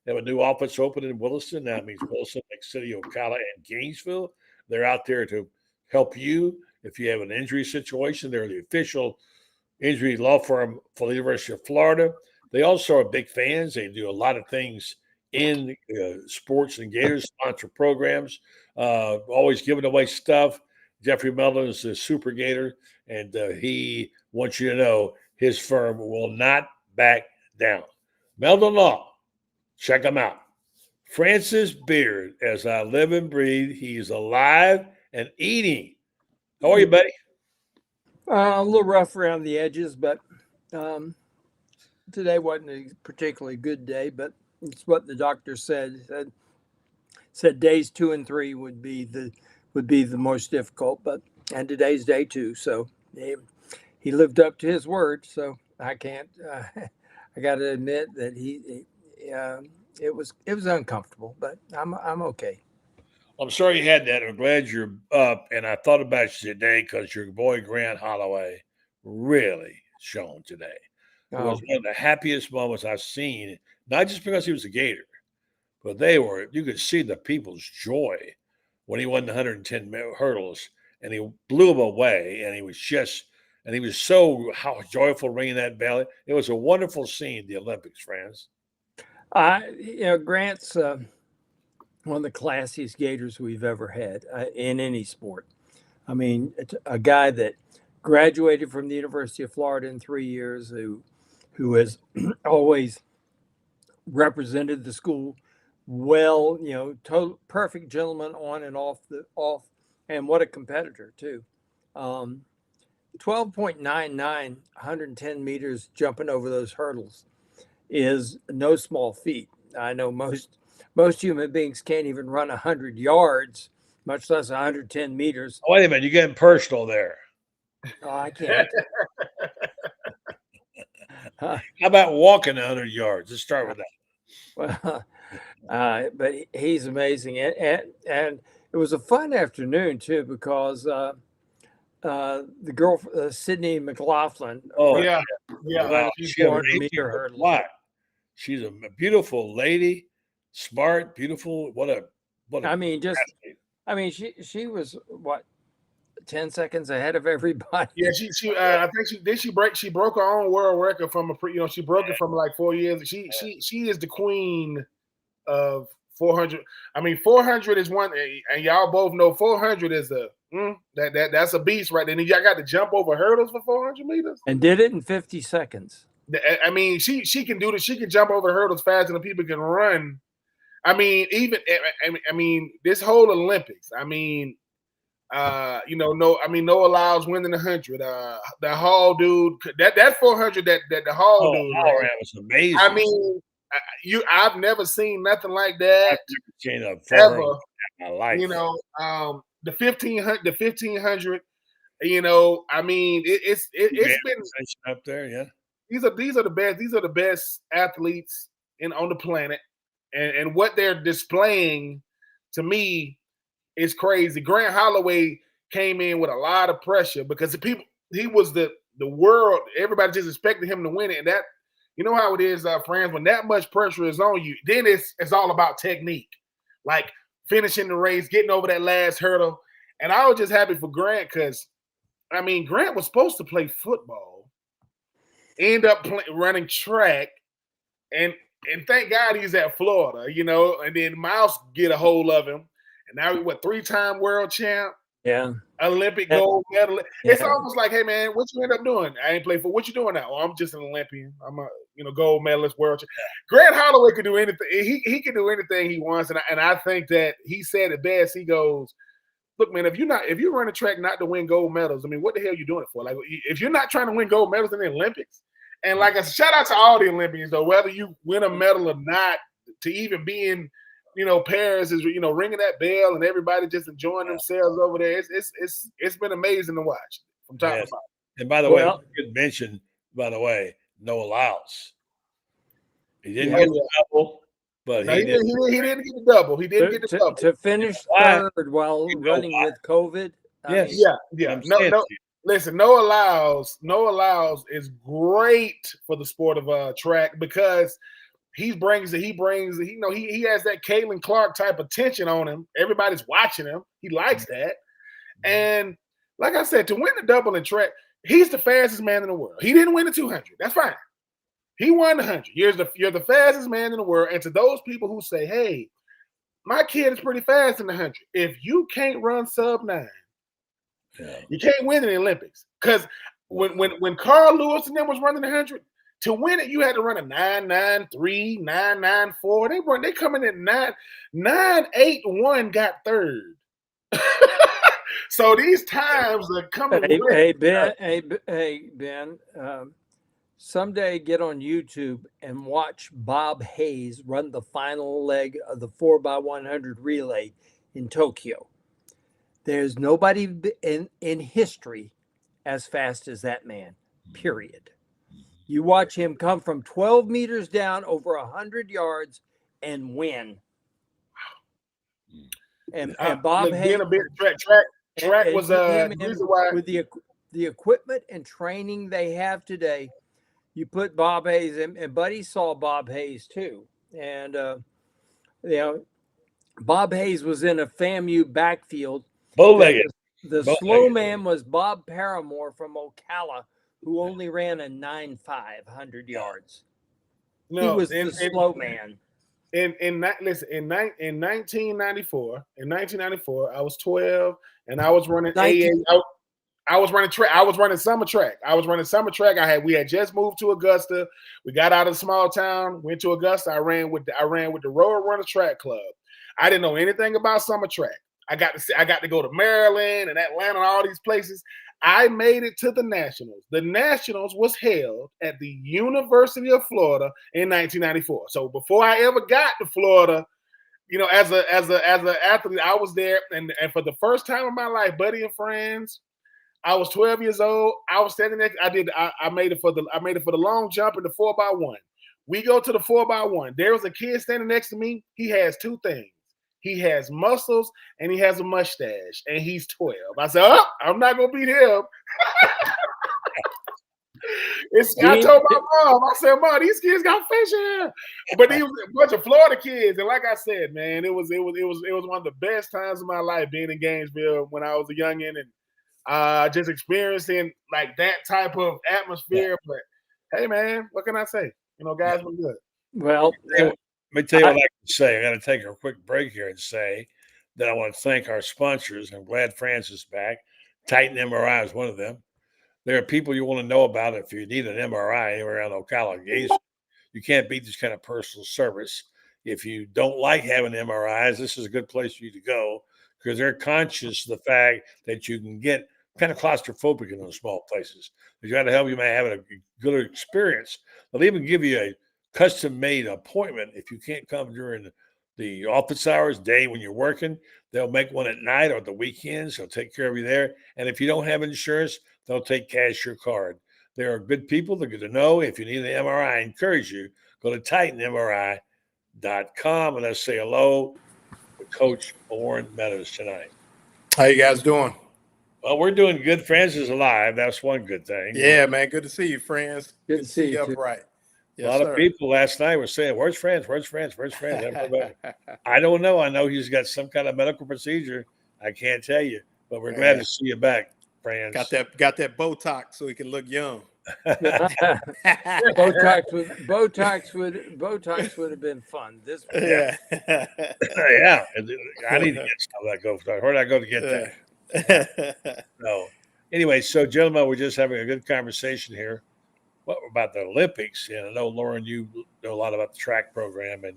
They have a new office open in Williston. That means Williston, Lake City, Ocala, and Gainesville. They're out there to help you if you have an injury situation. They're the official injury law firm for the University of Florida. They also are big fans. They do a lot of things in sports and Gators, sponsor programs, always giving away stuff. Jeffrey Meldon is a super Gator, and he wants you to know his firm will not back down. Meldon Law. Check him out. Franz Beard, as I live and breathe, he's alive and eating. How are you, buddy? A little rough around the edges, but today wasn't a particularly good day, but it's what the doctor said. Said days 2 and 3 would be the most difficult, and today's day 2. So he lived up to his word. So I can't. I got to admit that it was uncomfortable, but I'm okay. I'm sorry you had that. I'm glad you're up, and I thought about you today because your boy Grant Holloway really shone today. It was one of the happiest moments I've seen, not just because he was a Gator, but you could see the people's joy when he won the 110 hurdles, and he blew them away, and he was so joyful ringing that bell. It was a wonderful scene, the Olympics, Franz. Grant's one of the classiest Gators we've ever had in any sport. I mean, it's a guy that graduated from the University of Florida in 3 years, who has always represented the school well. Total perfect gentleman on and off, and what a competitor too. 12.99, 110 meters jumping over those hurdles is no small feat. I know most human beings can't even run 100 yards, much less 110 meters. Oh, wait a minute, you're getting personal there. Oh, I can't. How about walking 100 yards? Let's start with that. Well, but he's amazing, and it was a fun afternoon too because the girl Sydney McLaughlin. Oh, Yeah. She had 400 an meter 18 hurdle. flat. She's a beautiful lady, smart, beautiful. What a I mean, athlete. she was what 10 seconds ahead of everybody. Yeah, I think she broke her own world record from she broke it from like 4 years. She is the queen of 400. I mean, 400 is one, and y'all both know 400 is that's a beast right there. And y'all got to jump over hurdles for 400 meters, And did it in 50 seconds. I mean, she can do this. She can jump over hurdles faster than people can run. I mean, this whole Olympics. I mean, Noah Lyles winning 100. The Hall dude, that 400 that the Hall dude ran was amazing. I mean, I've never seen nothing like that. I've never seen a ever. in my life. The 1500. I mean, it's been up there. Yeah, these are the best. These are the best athletes on the planet, and what they're displaying to me is crazy. Grant Holloway came in with a lot of pressure because he was the world. Everybody just expected him to win it, and that you know how it is, Franz. When that much pressure is on you, then it's all about technique, like finishing the race, getting over that last hurdle. And I was just happy for Grant because, I mean, Grant was supposed to play football, end up running track, and thank God he's at Florida, and then Mouse get a hold of him. And now he 3-time world champ, Olympic gold medalist. Yeah. It's almost like, hey man, what you end up doing? I ain't play for what you doing now? Oh, I'm just an Olympian. I'm a gold medalist, world champ. Grant Holloway could do anything. He can do anything he wants, and I think that he said it best. He goes, look, man, if you run a track not to win gold medals, I mean, what the hell are you doing it for? Like, if you're not trying to win gold medals in the Olympics, and like a shout out to all the Olympians though, whether you win a medal or not, to even be in Paris is ringing that bell and everybody just enjoying themselves over there. It's been amazing to watch from time to time. And by the way, good mention. By the way, Noah Lyles. He didn't get the double, but he didn't get the double. He didn't get the double to finish third while running with COVID. Listen, Noah Lyles is great for the sport of track because he has that Caitlin Clark type of tension on him. Everybody's watching him. He likes that. And like I said, to win the double in track, he's the fastest man in the world. He didn't win the 200. That's fine. He won the 100. You're the fastest man in the world. And to those people who say, hey, my kid is pretty fast in the 100. If you can't run sub-9, you can't win in the Olympics. Because when Carl Lewis and them was running the 100, to win it, you had to run a 9.93, 9.94. They come in at 9.81, got third. So these times are coming. Hey Ben. Someday get on YouTube and watch Bob Hayes run the final leg of the 4x100 relay in Tokyo. There's nobody in history as fast as that man, period. You watch him come from 12 meters down over 100 yards and win. And Bob Hayes being a bit track was reason why with the equipment and training they have today. You put Bob Hayes in, and Buddy saw Bob Hayes too. And Bob Hayes was in a FAMU backfield. Bow-legged. The slow man was Bob Paramore from Ocala, who only ran a 9.5 100 yards. He was the slow man. In 1994, I was 12, and I was running I was running track. I was running summer track. We had just moved to Augusta. We got out of the small town, went to Augusta. I ran with the Road Runner Track Club. I didn't know anything about summer track. I got to go to Maryland and Atlanta and all these places. I made it to the Nationals. The Nationals was held at the University of Florida in 1994. So before I ever got to Florida, as an athlete, I was there, and for the first time in my life, Buddy and Friends, I was 12 years old. I was standing there. I made it for the long jump in the 4x1. We go to the 4x1. There was a kid standing next to me. He has two things. He has muscles and he has a mustache, and he's 12. I said, "Oh, I'm not gonna beat him." I told my mom, I said, "Mom, these kids got fish hair," but he was a bunch of Florida kids, and like I said, man, it was one of the best times of my life being in Gainesville when I was a youngin', and just experiencing like that type of atmosphere. Yeah. But hey, man, what can I say? Guys were good. Well, let me tell you what I can say. I got to take a quick break here and say that I want to thank our sponsors. I'm glad Franz is back. Titan MRI is one of them. There are people you want to know about if you need an MRI anywhere around Ocala. You can't beat this kind of personal service. If you don't like having MRIs, this is a good place for you to go because they're conscious of the fact that you can get kind of claustrophobic in those small places. They try to help you have a good experience. They'll even give you a custom-made appointment if you can't come during the office hours, day when you're working. They'll make one at night or the weekends. They'll take care of you there. And if you don't have insurance, they'll take cash your card. They are good people. They're good to know. If you need an MRI, I encourage you, go to TitanMRI.com and let's say hello to Coach Loren Meadows tonight. How you guys doing? Well, we're doing good. Franz is alive. That's one good thing. Yeah, man. Good to see you, Franz. Good to see you upright. Yes, a lot of people last night were saying, "Where's Franz? Where's Franz? Where's Franz?" I don't know. I know he's got some kind of medical procedure. I can't tell you, but we're glad to see you back, Franz. Got that Botox so he can look young. Botox would have been fun. Yeah. I need to get some of that. Where did I go to get that? No. Anyway, so gentlemen, we're just having a good conversation here. What about the Olympics? And I know, Loren, you know a lot about the track program, and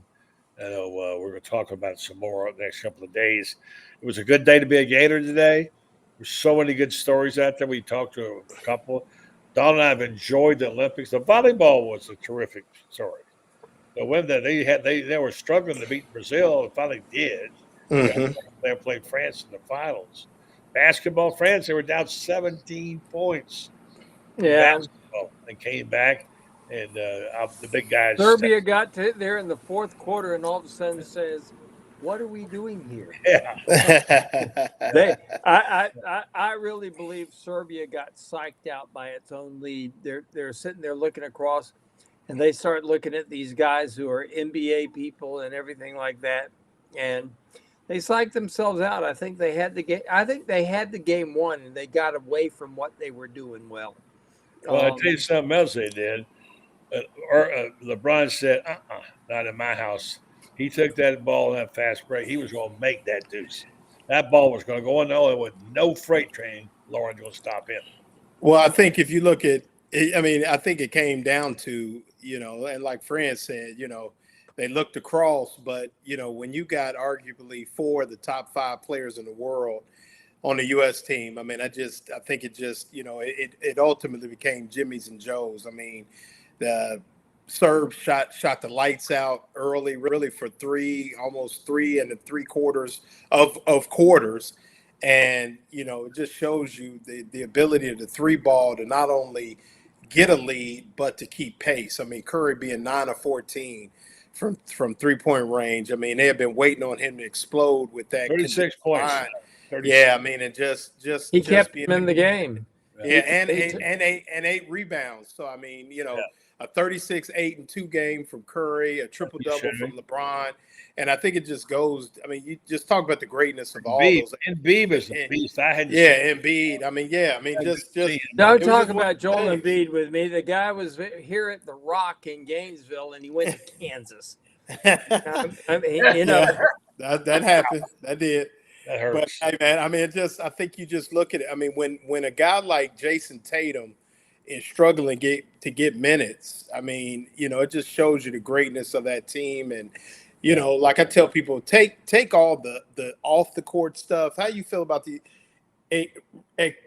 I know we're going to talk about it some more the next couple of days. It was a good day to be a Gator today. There's so many good stories out there. We talked to a couple. Don and I have enjoyed the Olympics. The volleyball was a terrific story. The when they were struggling to beat Brazil, and finally did. Mm-hmm. They played France in the finals. Basketball, France, they were down 17 points. Yeah. And came back, and the big guys. Serbia got to there in the fourth quarter, and all of a sudden says, "What are we doing here?" Yeah. I really believe Serbia got psyched out by its own lead. They're sitting there looking across, and they start looking at these guys who are NBA people and everything like that, and they psyched themselves out. I think they had the game. I think they had the game won, and they got away from what they were doing well. Well, I'll tell you something else they did. LeBron said, not in my house. He took that ball in that fast break. He was going to make that deuce. That ball was going to go in there with no freight train. Lauren's going to stop him. Well, I think if you look at – I think it came down to, and like Franz said, they looked across. But, when you got arguably 4 of the top 5 players in the world – on the U.S. team, I think it just, it ultimately became Jimmy's and Joe's. I mean, the Serbs shot the lights out early, really for almost 3 3/4 of quarters. And, it just shows you the ability of the 3 ball to not only get a lead, but to keep pace. I mean, Curry being 9 of 14 from 3-point range. I mean, they have been waiting on him to explode with that. 36 points. 36. Yeah, I mean, and just he kept him in the game. Yeah, and 8 rebounds. So I mean, a 36, 8, and 2 game from Curry, a triple double from LeBron, and I think it just goes. I mean, you just talk about the greatness of all those. Embiid is a beast. Embiid. I mean, just don't talk about Joel Embiid with me. The guy was here at the Rock in Gainesville, and he went to Kansas. That happened. That did. That hurts. But hey, man, I mean, I think you just look at it. I mean, when a guy like Jason Tatum is struggling to get minutes, I mean, it just shows you the greatness of that team. And like I tell people, take all the off the court stuff. How you feel about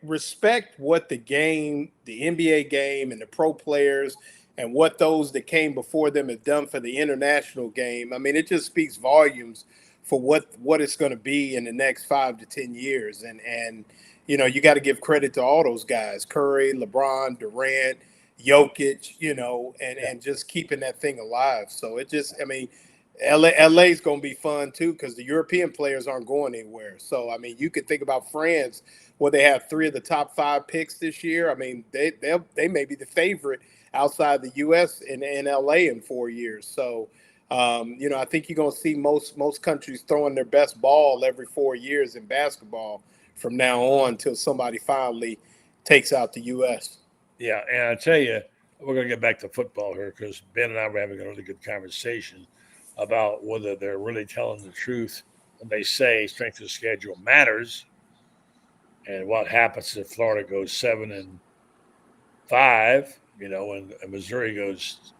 respect what the game, the NBA game, and the pro players, and what those that came before them have done for the international game. I mean, it just speaks volumes for what it's going to be in the next 5 to 10 years. And you know, you got to give credit to all those guys: Curry, LeBron, Durant, Jokic. You know, and just keeping that thing alive. So it just, I mean, LA is going to be fun too, because the European players aren't going anywhere. So I mean, you could think about France, where they have 3 of the top 5 picks this year. I mean, they may be the favorite outside the U.S. in LA in 4 years. So you know, I think you're going to see most countries throwing their best ball every 4 years in basketball from now on until somebody finally takes out the U.S. Yeah, and I tell you, we're going to get back to football here because Ben and I were having a really good conversation about whether they're really telling the truth when they say strength of schedule matters, and what happens if Florida goes 7-5, you know, and Missouri goes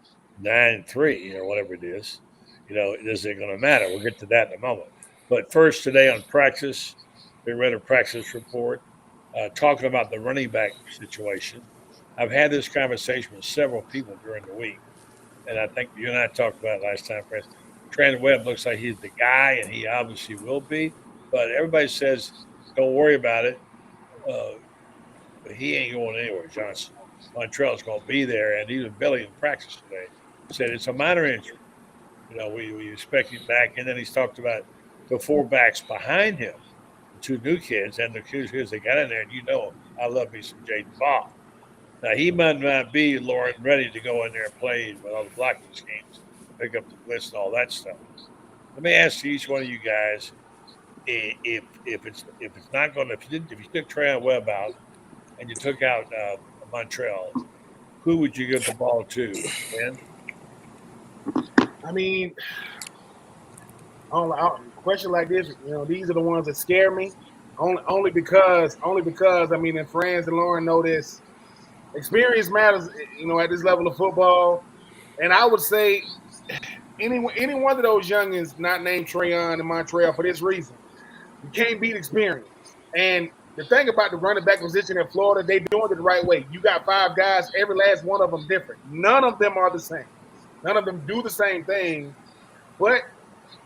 9-3, or whatever it is. You know, is it going to matter? We'll get to that in a moment. But first, today on practice, we read a practice report talking about the running back situation. I've had this conversation with several people during the week, and I think you and I talked about it last time, Franz. Trent Webb looks like he's the guy, and he obviously will be. But everybody says, don't worry about it. But he ain't going anywhere, Johnson. Montreal's going to be there, and even Billy in practice today said it's a minor injury. You know, we expect him back, and then he's talked about the 4 backs behind him, the 2 new kids, and the kids they got in there, and you know I love me some Jaden Ball. Now, he might not be, Loren, ready to go in there and play with all the blocking schemes, pick up the blitz and all that stuff. Let me ask each one of you guys, if it's not going to, if you took Trent Webb out and you took out Montreal, who would you give the ball to, Ben? I mean, a question like this, you know, these are the ones that scare me. Only because I mean, and Franz and Loren know this. Experience matters, you know, at this level of football. And I would say any one of those youngins not named Trayon in Montreal for this reason. You can't beat experience. And the thing about the running back position in Florida, they're doing it the right way. You got 5 guys, every last one of them different. None of them are the same. None of them do the same thing. But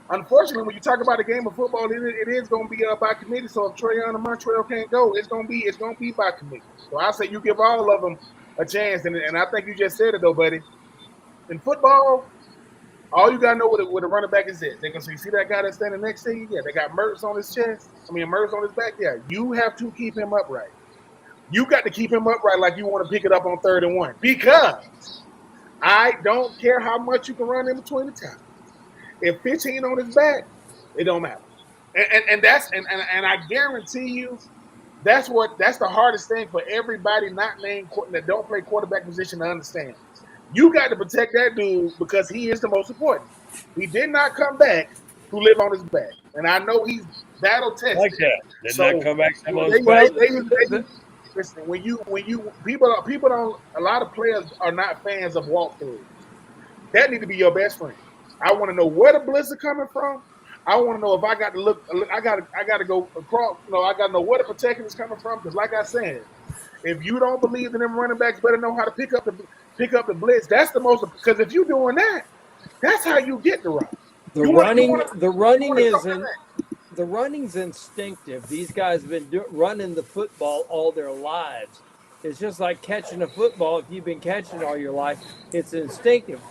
unfortunately, when you talk about a game of football, it is going to be by committee. So if Trayon and Montreal can't go, it's going to be by committee. So I say you give all of them a chance. And I think you just said it, though, buddy. In football, all you got to know what a running back is this. They're going to say, see that guy that's standing next to you? Yeah, they got Mertz on his chest. Mertz on his back. Yeah, you have to keep him upright. You got to keep him upright like you want to pick it up on 3rd and 1. Because I don't care how much you can run in between the tackles. If 15 on his back, it don't matter. And I guarantee you, that's the hardest thing for everybody not named that don't play quarterback position to understand. You got to protect that dude because he is the most important. He did not come back to live on his back, and I know he's battle tested. Like that, did not come back. Listen, when you people don't. A lot of players are not fans of walkthroughs. That need to be your best friend. I want to know where the blitz are coming from. I want to know if I got to look. I got to go across. You know, I got to know where the protection is coming from. Because, like I said, if you don't believe that them running backs better know how to pick up the blitz, that's the most. Because if you're doing that, that's how you get the run. The running's instinctive. These guys have been running the football all their lives. It's just like catching a football. If you've been catching all your life, it's instinctive.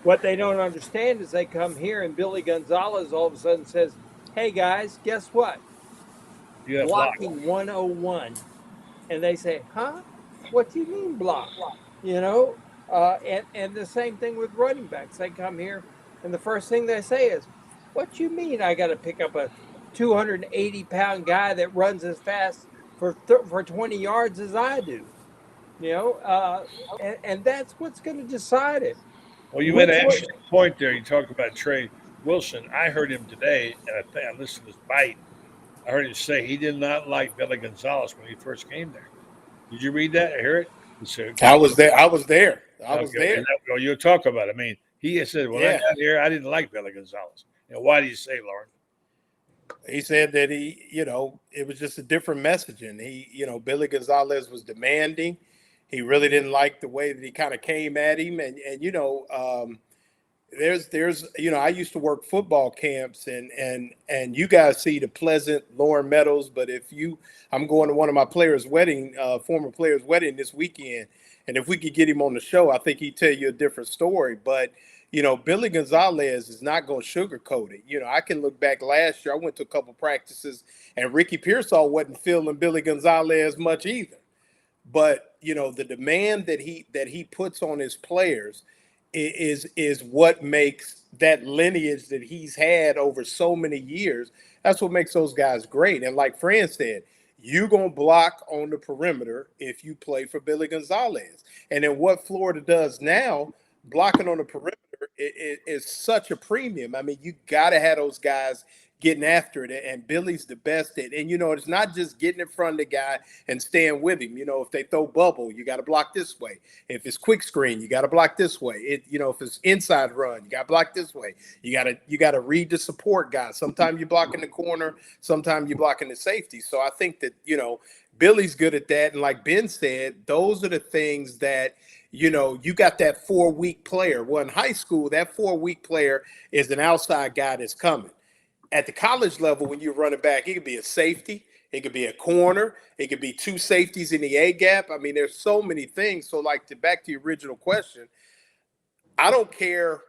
What they don't understand is they come here and Billy Gonzalez all of a sudden says, hey, guys, guess what? Blocking 101. And they say, huh? What do you mean block? You know, and the same thing with running backs. They come here and the first thing they say is, what you mean I got to pick up a 280-pound guy that runs as fast for 20 yards as I do? You know, and that's what's going to decide it. Well, you made an interesting point there. You talked about Trey Wilson. I heard him today, and I listened to his bite. I heard him say he did not like Billy Gonzalez when he first came there. Did you read that or hear it? I was there. You'll talk about it. I mean, he said, when I got here, I didn't like Billy Gonzalez. And why do you say, Loren? He said that it was just a different messaging. Billy Gonzalez was demanding. He really didn't like the way that he kind of came at him. And there's I used to work football camps and you guys see the pleasant Loren Meadows, but I'm going to one of my former players' wedding this weekend, and if we could get him on the show, I think he'd tell you a different story. But Billy Gonzalez is not going to sugarcoat it. I can look back last year. I went to a couple practices, and Ricky Pearsall wasn't feeling Billy Gonzalez much either. But the demand that he puts on his players is what makes that lineage that he's had over so many years. That's what makes those guys great. And like Franz said, you're going to block on the perimeter if you play for Billy Gonzalez. And then what Florida does now, blocking on the perimeter is such a premium. I mean, you got to have those guys getting after it, and Billy's the best at. And it's not just getting in front of the guy and staying with him. If they throw bubble, you got to block this way. If it's quick screen, you got to block this way. If it's inside run, you got to block this way. You got to read the support guys. Sometimes you block in the corner, sometimes you block in the safety. So I think that Billy's good at that. And like Ben said, those are the things that you got that 4-week player. Well, in high school, that 4-week player is an outside guy that's coming. At the college level, when you're running back, it could be a safety, it could be a corner, it could be 2 safeties in the A gap. I mean, there's so many things. So, back to the original question, I don't care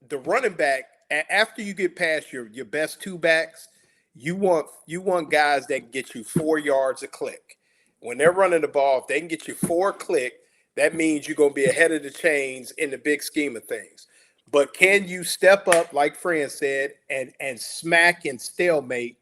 the running back. After you get past your best 2 backs, you want guys that can get you 4 yards a click. When they're running the ball, if they can get you 4 click, that means you're going to be ahead of the chains in the big scheme of things. But can you step up, like Franz said, and smack and stalemate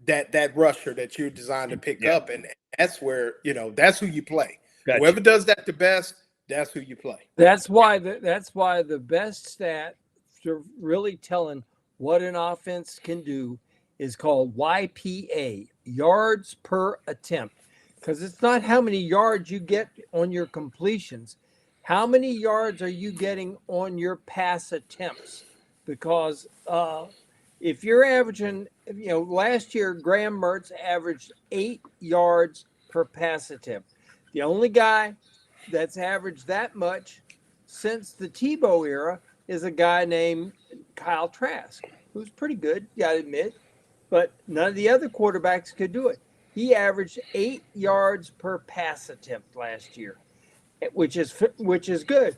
that rusher that you're designed to pick up? And that's where, that's who you play. Gotcha. Whoever does that the best, that's who you play. That's why the best stat for really telling what an offense can do is called YPA, yards per attempt. Because it's not how many yards you get on your completions. How many yards are you getting on your pass attempts? Because if you're averaging, last year, Graham Mertz averaged 8 yards per pass attempt. The only guy that's averaged that much since the Tebow era is a guy named Kyle Trask, who's pretty good, you got to admit, but none of the other quarterbacks could do it. He averaged 8 yards per pass attempt last year, which is good.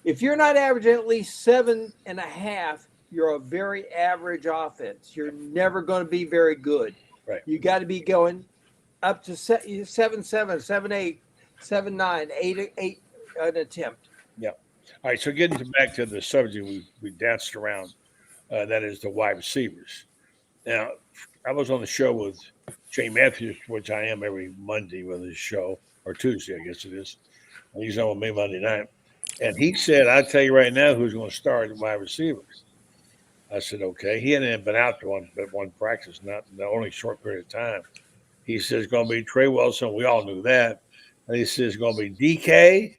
If you're not averaging at least 7.5, you're a very average offense. You're never going to be very good. Right. You got to be going up to 7.7, 7.8, 7.9, 8 an attempt. Yeah. All right. So getting back to the subject we danced around, that is the wide receivers. Now, I was on the show with Jay Matthews, which I am every Monday with his show, or Tuesday, I guess it is. He's on with me Monday night. And he said, I'll tell you right now who's going to start at wide receivers. I said, okay. He hadn't been out to one practice, not the only short period of time. He says it's going to be Trey Wilson. We all knew that. And he says it's going to be DK.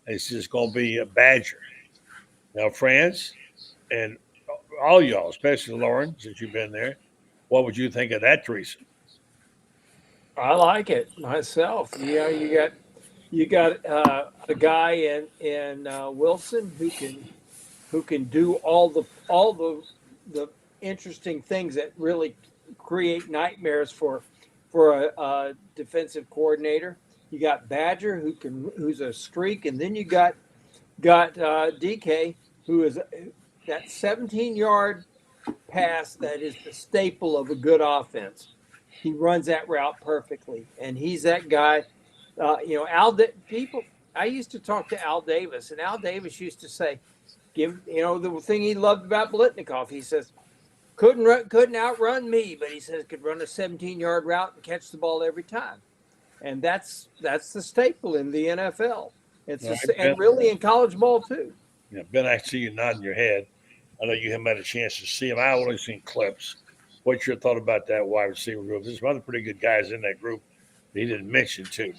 And he says it's going to be a Badger. Now, Franz, and all y'all, especially Loren, since you've been there, what would you think of that threesome? I like it myself. You got a guy in Wilson who can do all the interesting things that really create nightmares for a defensive coordinator. You got Badger who's a streak, and then you got DK who is that 17-yard pass that is the staple of a good offense. He runs that route perfectly, and he's that guy. I used to talk to Al Davis, and Al Davis used to say, the thing he loved about Blitnikoff. He says, couldn't outrun me, but he says could run a 17-yard route and catch the ball every time, and that's the staple in the NFL. And really in college ball too. Yeah, Ben, I see you nodding your head. I know you haven't had a chance to see him. I've only seen clips. What's your thought about that wide receiver group? There's some other pretty good guys in that group that he didn't mention too.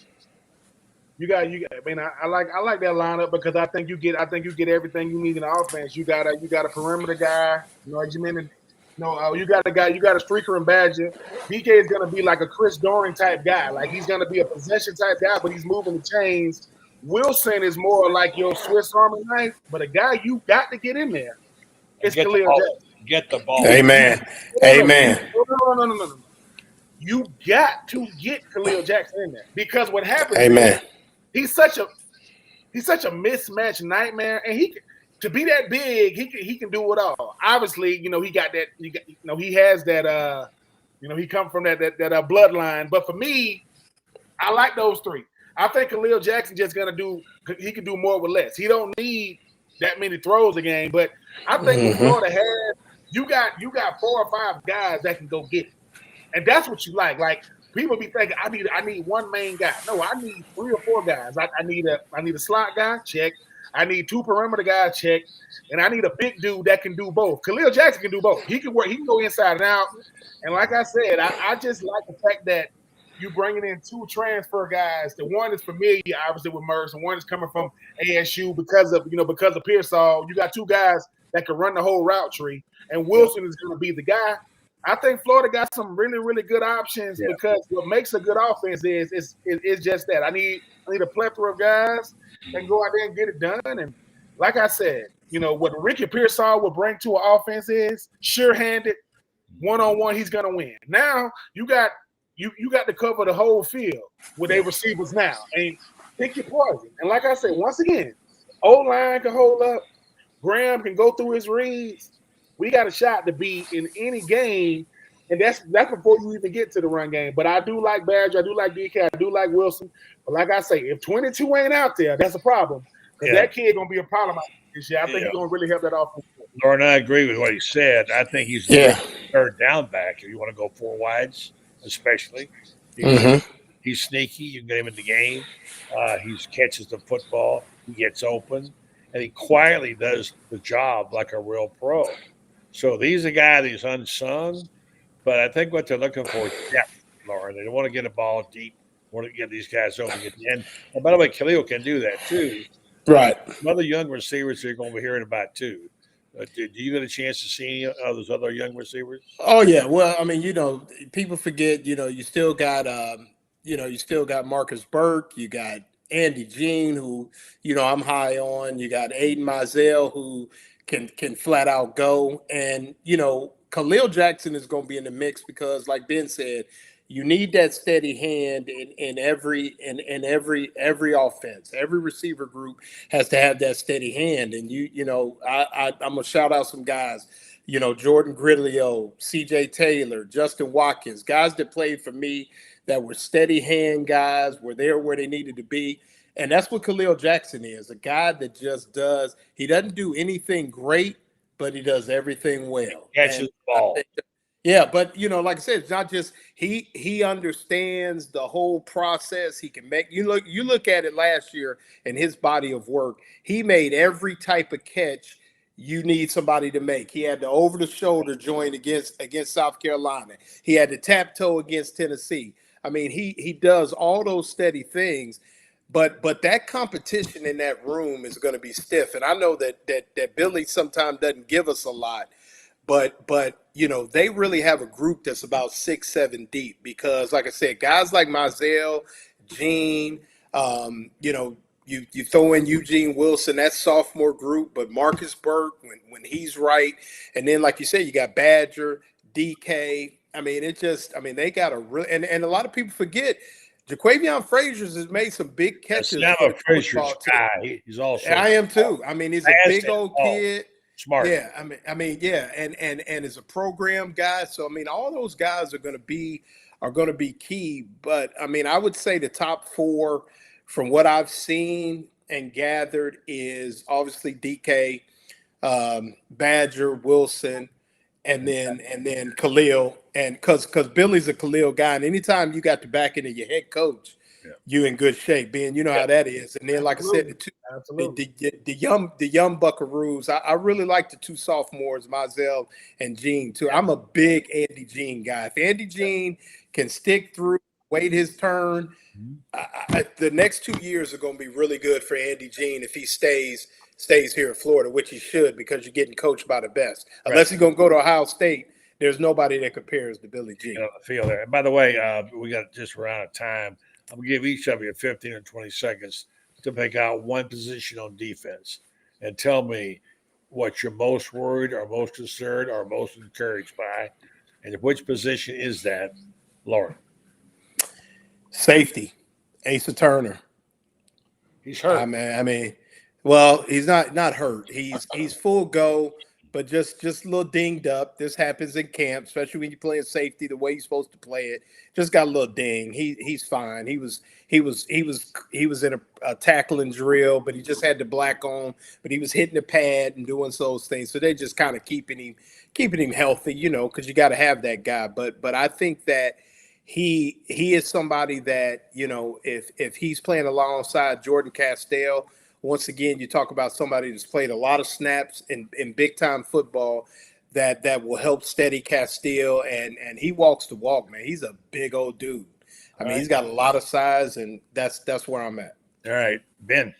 You got. I mean, I like that lineup because I think you get everything you need in the offense. You got a perimeter guy. No, you got a guy, you got a streaker and Badger. DK is going to be like a Chris Doring type guy. Like he's going to be a possession type guy, but he's moving the chains. Wilson is more like your Swiss Army knife, but a guy you got to get in there. It's Khalil Jackson. Get the ball. Amen. Amen. No. You got to get Khalil Jackson in there because what happens? Amen. He's such a mismatch nightmare, and to be that big, he can do it all. Obviously, he got that. He has that. He come from that bloodline. But for me, I like those three. I think Khalil Jackson just gonna do. He can do more with less. He don't need that many throws a game. But I think what Florida has, you got 4 or 5 guys that can go get it, and that's what you like. Like people be thinking, I need one main guy. No, I need 3 or 4 guys. I need a slot guy. Check. I need 2 perimeter guys, check, and I need a big dude that can do both. Khalil Jackson can do both. He can work. He can go inside and out. And like I said, I just like the fact that you bringing in 2 transfer guys. The one is familiar, obviously, with Merce, and one is coming from ASU because of Pearsall. You got 2 guys that can run the whole route tree, and Wilson is going to be the guy. I think Florida got some really, really good options because what makes a good offense is just that. I need a plethora of guys that can go out there and get it done. And like I said, what Ricky Pearsall will bring to an offense is sure-handed, one-on-one, he's gonna win. Now you got to cover the whole field with their receivers now. And pick your poison. And like I said, once again, O-line can hold up, Graham can go through his reads. We got a shot to be in any game, and that's before you even get to the run game. But I do like Badger, I do like DK, I do like Wilson. But like I say, if 22 ain't out there, that's a problem. Because that kid gonna be a problem this year. I think he's gonna really help that offense. Lauren, I agree with what he said. I think he's the third down back. If you want to go 4 wides, especially, he's sneaky. You can get him in the game. He catches the football. He gets open, and he quietly does the job like a real pro. So he's a guy that's unsung, but I think what they're looking for is depth, Lauren. They don't want to get a ball deep. They want to get these guys over at the end. And by the way, Khalil can do that too. Right. Other young receivers you're going to be hearing about too. Do you get a chance to see any of those other young receivers? Oh yeah. Well, I mean, people forget. You still got Marcus Burke. You got Andy Jean, who I'm high on. You got Aiden Mizell, who can flat out go. And Khalil Jackson is going to be in the mix because, like Ben said, you need that steady hand in every offense. Every receiver group has to have that steady hand. And I'm gonna shout out some guys. Jordan Gridleo, C.J. Taylor, Justin Watkins, guys that played for me that were steady hand guys, were there where they needed to be. And that's what Khalil Jackson is, a guy that just he doesn't do anything great, but he does everything well. Catches the ball. Yeah, but like I said, it's not just he understands the whole process. He can make you look at it last year in his body of work. He made every type of catch you need somebody to make. He had the over the shoulder joint against South Carolina. He had the tap toe against Tennessee. I mean, he does all those steady things. But that competition in that room is going to be stiff. And I know that Billy sometimes doesn't give us a lot, but they really have a group that's about 6-7 deep because, like I said, guys like Mizell, Gene, you throw in Eugene Wilson, that's sophomore group, but Marcus Burke when he's right, and then like you said, you got Badger, DK. I mean, they got a real and a lot of people forget. Jaquavion Frazier has made some big catches. I'm a Frazier's guy. He's also. I am too. I mean, he's a big old kid. Smart. Yeah. I mean, yeah, and is a program guy. So I mean, all those guys are going to be key. But I mean, I would say the top 4 from what I've seen and gathered is obviously DK, Badger, Wilson, and then Khalil. And because Billy's a Khalil guy, and anytime you got the backing of your head coach, you in good shape, Ben. You know how that is. And then, like I said, the young Buckaroos. I really like the 2 sophomores, Mizell and Gene too. I'm a big Andy Jean guy. If Andy Jean can stick through, wait his turn, the next 2 years are going to be really good for Andy Jean if he stays here in Florida, which he should because you're getting coached by the best. Unless he's going to go to Ohio State. there's nobody that compares to Billy G. On the field there. And by the way, we got just around out of time. I'm gonna give each of you 15 or 20 seconds to pick out one position on defense and tell me what you're most worried or most concerned or most encouraged by, and which position is that, Loren? Safety, Asa Turner. He's hurt. I mean, well, he's not hurt. He's full go, but just a little dinged up. This happens in camp, especially when you're playing safety the way you're supposed to play it. Just got a little ding. He's fine. He was in a tackling drill, but he just had the black on. But he was hitting the pad and doing those things. So they're just kind of keeping him healthy, because you got to have that guy. But I think that he is somebody that, if he's playing alongside Jordan Castell. Once again, you talk about somebody that's played a lot of snaps in big-time football that will help steady Castile, and he walks the walk, man. He's a big old dude. I mean, he's got a lot of size, and that's where I'm at. All right, Ben.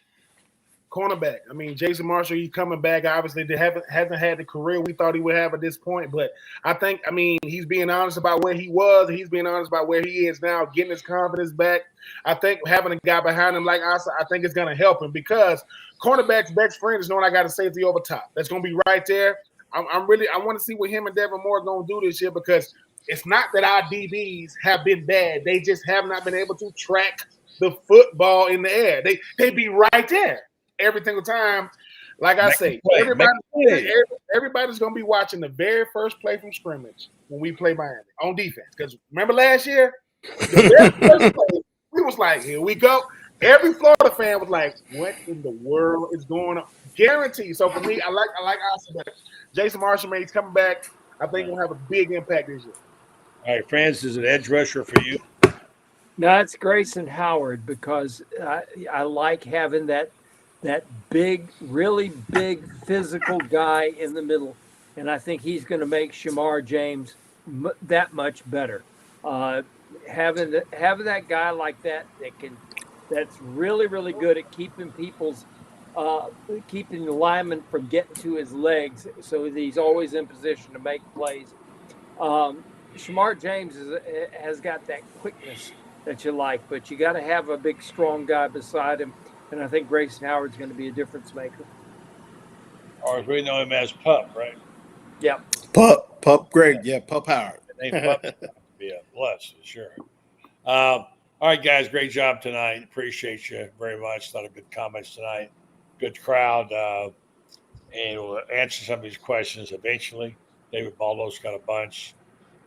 Cornerback. I mean, Jason Marshall, he's coming back. Obviously, hasn't had the career we thought he would have at this point. But he's being honest about where he was. And he's being honest about where he is now, getting his confidence back. I think having a guy behind him like Asa, I think it's going to help him because cornerback's best friend is knowing I got a safety over top. That's going to be right there. I want to see what him and Devin Moore are going to do this year because it's not that our DBs have been bad. They just have not been able to track the football in the air. They be right there every single time. Like I say, everybody's going to be watching the very first play from scrimmage when we play Miami on defense. Because remember last year, the very first play, we was like, here we go. Every Florida fan was like, what in the world is going on? Guaranteed. So for me, I like Austin better. Jason Marshall, man, he's coming back. I think he'll have a big impact this year. All right, Franz, is an edge rusher for you? No, it's Grayson Howard because I like having that big, really big physical guy in the middle, and I think he's going to make Shamar James that much better. Having that guy like that's really, really good at keeping keeping the lineman from getting to his legs, so that he's always in position to make plays. Shamar James has got that quickness that you like, but you got to have a big, strong guy beside him. And I think Grayson Howard's going to be a difference maker. Or as we know him as Pup, right? Yep. Pup Greg. Yeah, Pup Howard. Pup. Yeah, bless, sure. All right, guys, great job tonight. Appreciate you very much. A lot of good comments tonight. Good crowd. And we'll answer some of these questions eventually. David Baldo's got a bunch.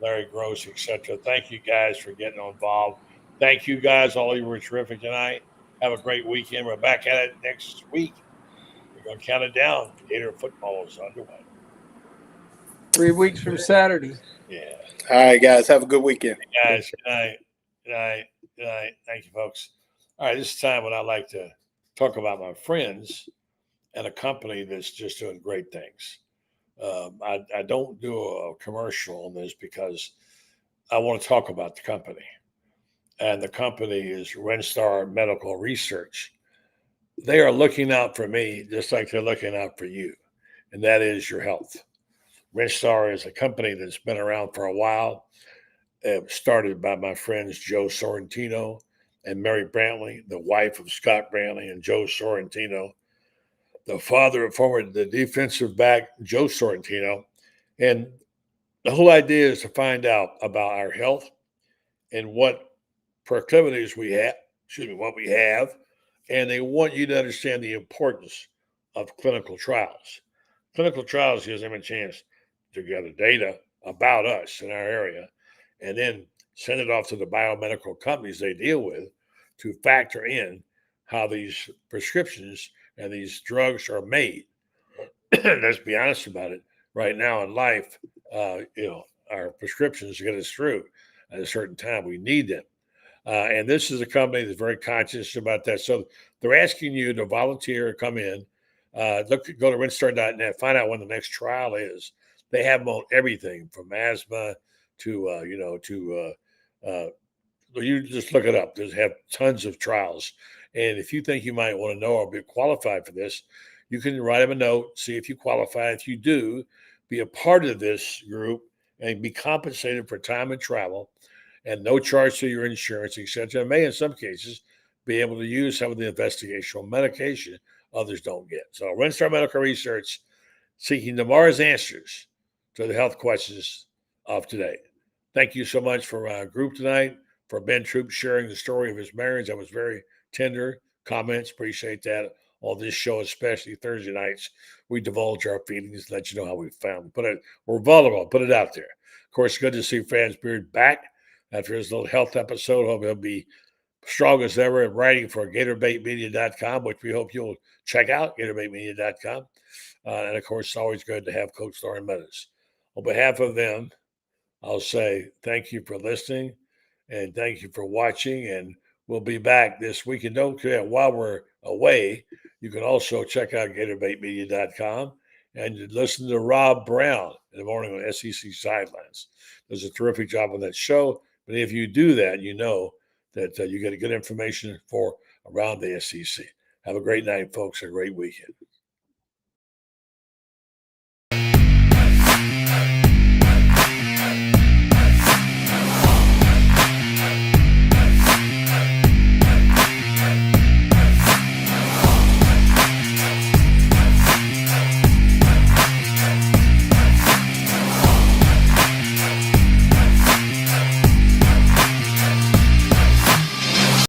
Larry Gross, etc. Thank you guys for getting involved. Thank you guys. All of you were terrific tonight. Have a great weekend. We're back at it next week. We're going to count it down. Gator football is underway. 3 weeks from Saturday. Yeah. All right, guys. Have a good weekend. Hey, guys, good night. Good night. Good night. Thank you, folks. All right, this is time when I like to talk about my friends and a company that's just doing great things. I don't do a commercial on this because I want to talk about the company. And the company is Renstar Medical Research. They are looking out for me just like they're looking out for you, and that is your health. Renstar is a company that's been around for a while. It was started by my friends Joe Sorrentino and Mary Brantley, the wife of Scott Brantley and Joe Sorrentino, the father of the defensive back Joe Sorrentino. And the whole idea is to find out about our health and what proclivities what we have, and they want you to understand the importance of clinical trials. Clinical trials gives them a chance to gather data about us in our area and then send it off to the biomedical companies they deal with to factor in how these prescriptions and these drugs are made. Let's be honest about it. Right now in life, our prescriptions get us through at a certain time. We need them. And this is a company that's very conscious about that. So they're asking you to volunteer or come in. Go to renstar.net, find out when the next trial is. They have them on everything from asthma to you just look it up. They have tons of trials. And if you think you might want to know or be qualified for this, you can write them a note, see if you qualify. If you do, be a part of this group and be compensated for time and travel and no charge to your insurance, etc. And may, in some cases, be able to use some of the investigational medication others don't get. So Windstar Medical Research seeking tomorrow's answers to the health questions of today. Thank you so much for our group tonight, for Ben Troupe sharing the story of his marriage. That was very tender comments. Appreciate that. On this show, especially Thursday nights, we divulge our feelings, let you know how we found. We're vulnerable. Put it out there. Of course, good to see Franz Beard back after his little health episode. Hope he'll be strong as ever in writing for GatorBaitMedia.com, which we hope you'll check out, GatorBaitMedia.com. And of course, it's always good to have Coach Loren Meadows. On behalf of them, I'll say thank you for listening and thank you for watching. And we'll be back this week. And don't forget, while we're away, you can also check out GatorBaitMedia.com and listen to Rob Brown in the morning on SEC Sidelines. Does a terrific job on that show. But if you do that, you know that you get good information for around the SEC. Have a great night, folks, and a great weekend.